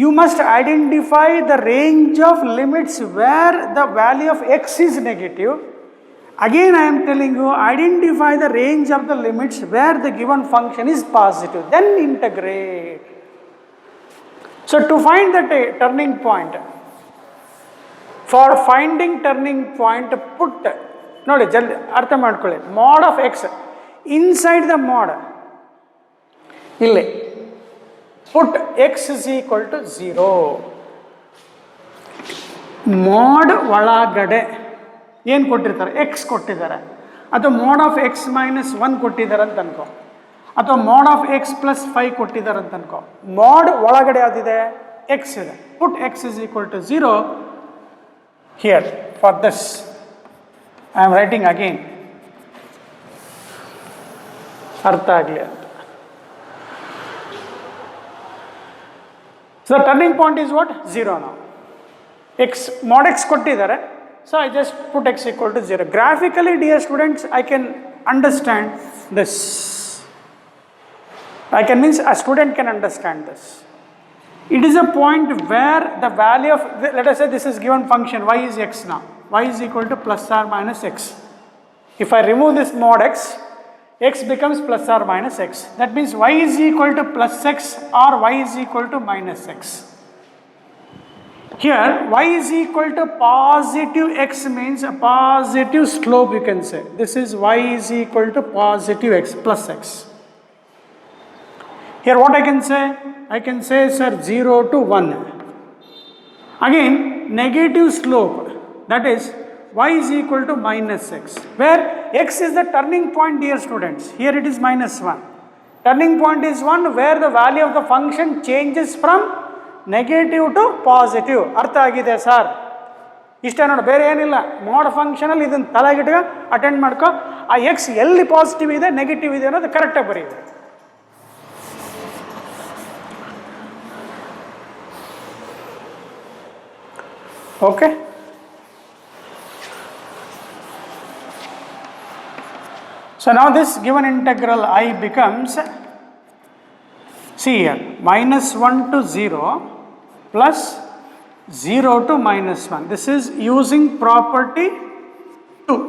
You must identify the range of limits where the value of x is negative. Again I am telling you, identify the range of the limits where the given function is positive, then integrate. So to find the turning point, for finding turning point, put, ನೋಡಿ ಜಲ್ದಿ ಅರ್ಥ ಮಾಡ್ಕೊಳ್ಳಿ, mod of x inside the mod, ಇಲ್ಲಿ put x is equal to 0. mod ಒಳಗಡೆ ಏನು ಕೊಟ್ಟಿರ್ತಾರೆ, x ಕೊಟ್ಟಿದ್ದಾರೆ, ಅಥವಾ mod of x minus 1 ಕೊಟ್ಟಿದ್ದಾರೆ ಅಂತ ಅನ್ಕೋ, ಅಥವಾ mod of x plus 5 ಕೊಟ್ಟಿದ್ದಾರೆ ಅಂತ ಅನ್ಕೋ. mod ಒಳಗಡೆ ಯಾವುದಿದೆ, x ಇದೆ. put x is equal to 0 here. For this I am writing again, ಅರ್ಥ ಆಗಲಿ ಅಂತ. So the turning point is what? 0 now. X, mod x ಕೊಟ್ಟಿದ್ದಾರೆ, so I just put x equal to 0. Graphically, dear students, I can understand this. I can means a student can understand this. It is a point where the value of, let us say this is given function, y is x now. Y is equal to plus or minus x. If I remove this mod x, x becomes plus or minus x. That means y is equal to plus x or y is equal to minus x. Here y is equal to positive x means a positive slope, you can say. This is y is equal to positive x plus x. Here what I can say? I can say, sir, 0 to 1. Again negative slope, that is y is equal to minus x, where x is the turning point, dear students. Here it is minus 1. Turning point is 1 where the value of the function changes from negative to positive. ಅರ್ಥ ಆಗಿದೆ sir? ಇಷ್ಟೇ ನೋಡಿ, ಬೇರೆ ಏನಿಲ್ಲ. Mode ಫಂಕ್ಷನಲ್ಲಿ ಇದನ್ನು ತಲೆಗಿಟ್ಗ attend ಮಾಡ್ಕೊ. ಆ X ಎಲ್ಲಿ ಪಾಸಿಟಿವ್ ಇದೆ ನೆಗೆಟಿವ್ ಇದೆ ಅನ್ನೋದು ಕರೆಕ್ಟಾಗಿ ಬರೀದೆ. Okay, so now this given integral I becomes, see here, -1 to 0 plus 0 to -1. This is using property 2.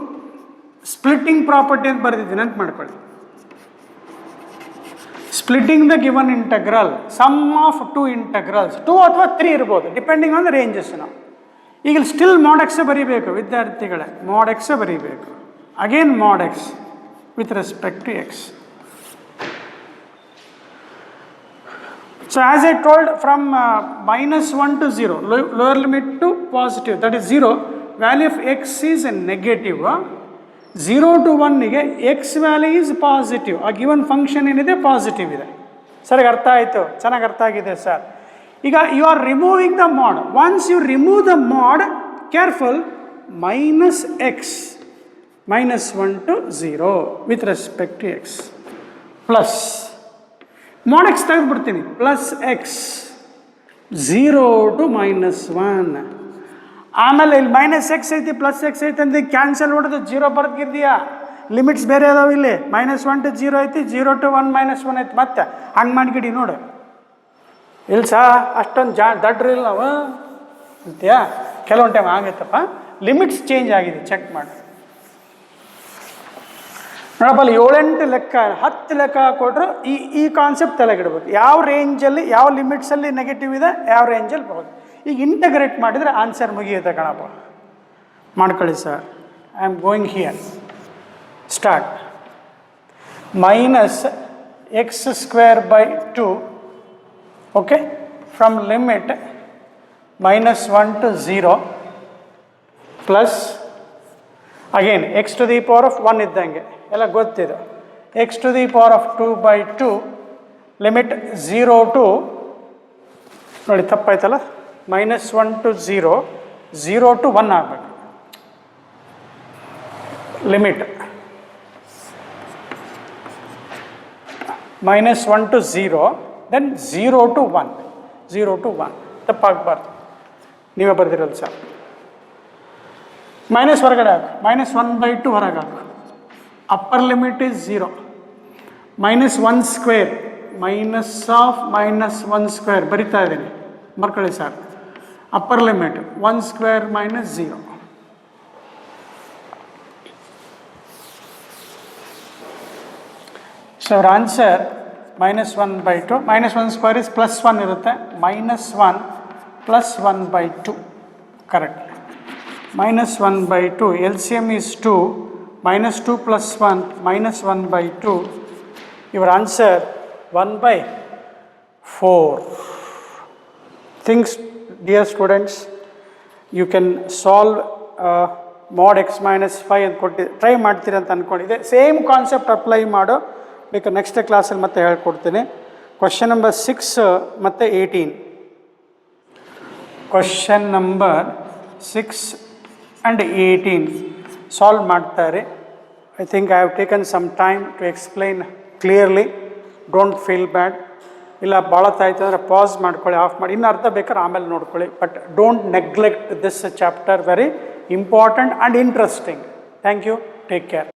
Splitting property ಅಂತ ಬರೆದಿದ್ದೀನಿ ಅಂತ ಮಾಡ್ಕೊಳ್ಳಿ. Splitting the given integral, sum of two integrals, 2 ಅಥವಾ 3 ಇರ್ಬೋದು, ಡಿಪೆಂಡಿಂಗ್ ಆನ್ ದ ರೇಂಜಸ್. ನಾವು ಈಗ still mod x ಬರೀಬೇಕು ವಿದ್ಯಾರ್ಥಿಗಳೇ, mod x ಬರೀಬೇಕು. Again mod x with respect to x. So as I told, from -1 to 0, lower limit to positive, that is 0, value of x is a negative. 0 to 1 ಗೆ x value is positive. ಆ given function ಏನಿದೆ positive ಇದೆ. ಸರಿಗೆ ಅರ್ಥ ಆಯಿತು? ಚೆನ್ನಾಗಿ ಅರ್ಥ ಆಗಿದೆ ಸರ್. ಈಗ you are removing the mod. Once you remove the mod, careful, minus x, -1 to 0 with respect to x, plus mod x ತೆಗೆದುಬಿಡ್ತೀನಿ, ಪ್ಲಸ್ x 0 to -1. ಆಮೇಲೆ ಇಲ್ಲಿ ಮೈನಸ್ ಎಕ್ಸ್ ಐತಿ ಪ್ಲಸ್ ಎಕ್ಸ್ ಐತಿ ಅಂತ ಕ್ಯಾನ್ಸಲ್ ಹೊಡೆದು 0 ಬರ್ದಿದ್ಯಾ. ಲಿಮಿಟ್ಸ್ ಬೇರೆ ಅದಾವ ಇಲ್ಲಿ. -1 to 0 ಐತಿ, 0 to 1 -1 ಐತಿ. ಮತ್ತೆ ಹಂಗೆ ಮಾಡಿಗಿಡಿ ನೋಡು. ಇಲ್ಲ ಸಾ ಅಷ್ಟೊಂದು ದಡ್ರಿಲ್ಲ ನಾವು ಅಂತೀಯಾ, ಕೆಲವೊಂದು ಟೈಮ್ ಆಗೈತಪ್ಪ. ಲಿಮಿಟ್ಸ್ ಚೇಂಜ್ ಆಗಿದೆ, ಚೆಕ್ ಮಾಡಿ ನೋಡಪ್ಪ. ಅಲ್ಲಿ 7-8 ಲೆಕ್ಕ 10 ಲೆಕ್ಕ ಕೊಟ್ಟರು ಈ ಕಾನ್ಸೆಪ್ಟ್ ತಲೆಗಿಡ್ಬೇಕು. ಯಾವ ರೇಂಜಲ್ಲಿ ಯಾವ ಲಿಮಿಟ್ಸಲ್ಲಿ ನೆಗೆಟಿವ್ ಇದೆ, ಯಾವ ರೇಂಜಲ್ಲಿ ಬರೋದು. ಈಗ ಇಂಟಗ್ರೇಟ್ ಮಾಡಿದರೆ ಆನ್ಸರ್ ಮುಗಿಯುತ್ತೆ ಕಣಪ್ಪ. ಮಾಡ್ಕೊಳ್ಳಿ sir. I am going here, start. -x² by 2, okay, from limit -1 to 0 plus again x to the power of 1 ಇದ್ದಂಗೆ ಎಲ್ಲ ಗೊತ್ತಿದೆ. x to the power of 2 by 2 limit 0 to, ನೋಡಿ ತಪ್ಪಾಯ್ತಲ್ಲ, -1 to 0, 0 to 1 ಆಗಬೇಕು limit. minus 1 to 0, then 0 to 1, 0 to 1. ತಪ್ಪಾಗಬಾರ್ದು, ನೀವೇ ಬರ್ದಿರಲ್ಲ sir. Minus ಹೊರಗಡೆ ಹಾಕು, minus 1/2 ಹೊರಗೆ ಹಾಕು. Upper limit is 0. minus 1 square, minus of minus 1 square ಬರಿತಾ ಇದ್ದೀನಿ, ಬರ್ಕೊಳ್ಳಿ sir. Upper limit 1 square minus 0. So our answer minus 1/2, minus 1 square is plus 1 ಇರುತ್ತೆ, minus 1 plus 1/2, correct. Minus 1/2, LCM is 2, minus 2 plus 1, minus 1/2. Your answer 1/4. Things, dear students, you can solve mod x minus 5 ಅಂತ ಕೊಟ್ಟು try ಮಾಡ್ತೀರಿ ಅಂತ ಅಂದ್ಕೊಂಡಿದ್ದೆ. Same concept apply ಮಾಡೋ ಬೇಕಾದ್ರೆ next ಕ್ಲಾಸಲ್ಲಿ ಮತ್ತೆ ಹೇಳ್ಕೊಡ್ತೀನಿ. ಕ್ವಶನ್ ನಂಬರ್ 6 ಮತ್ತು 18, ಕ್ವಶನ್ ನಂಬರ್ 6 and 18 ಸಾಲ್ವ್ ಮಾಡ್ತಾರೆ. I think I have taken some time to explain clearly. Don't feel bad. ಇಲ್ಲ ಭಾಳ ತಾಯ್ತು ಅಂದರೆ ಪಾಸ್ ಮಾಡ್ಕೊಳ್ಳಿ, ಆಫ್ ಮಾಡಿ, ಇನ್ನು ಅರ್ಥ ಬೇಕಾದ್ರೆ ಆಮೇಲೆ ನೋಡ್ಕೊಳ್ಳಿ. But don't neglect this chapter, very important and interesting. Thank you, take care.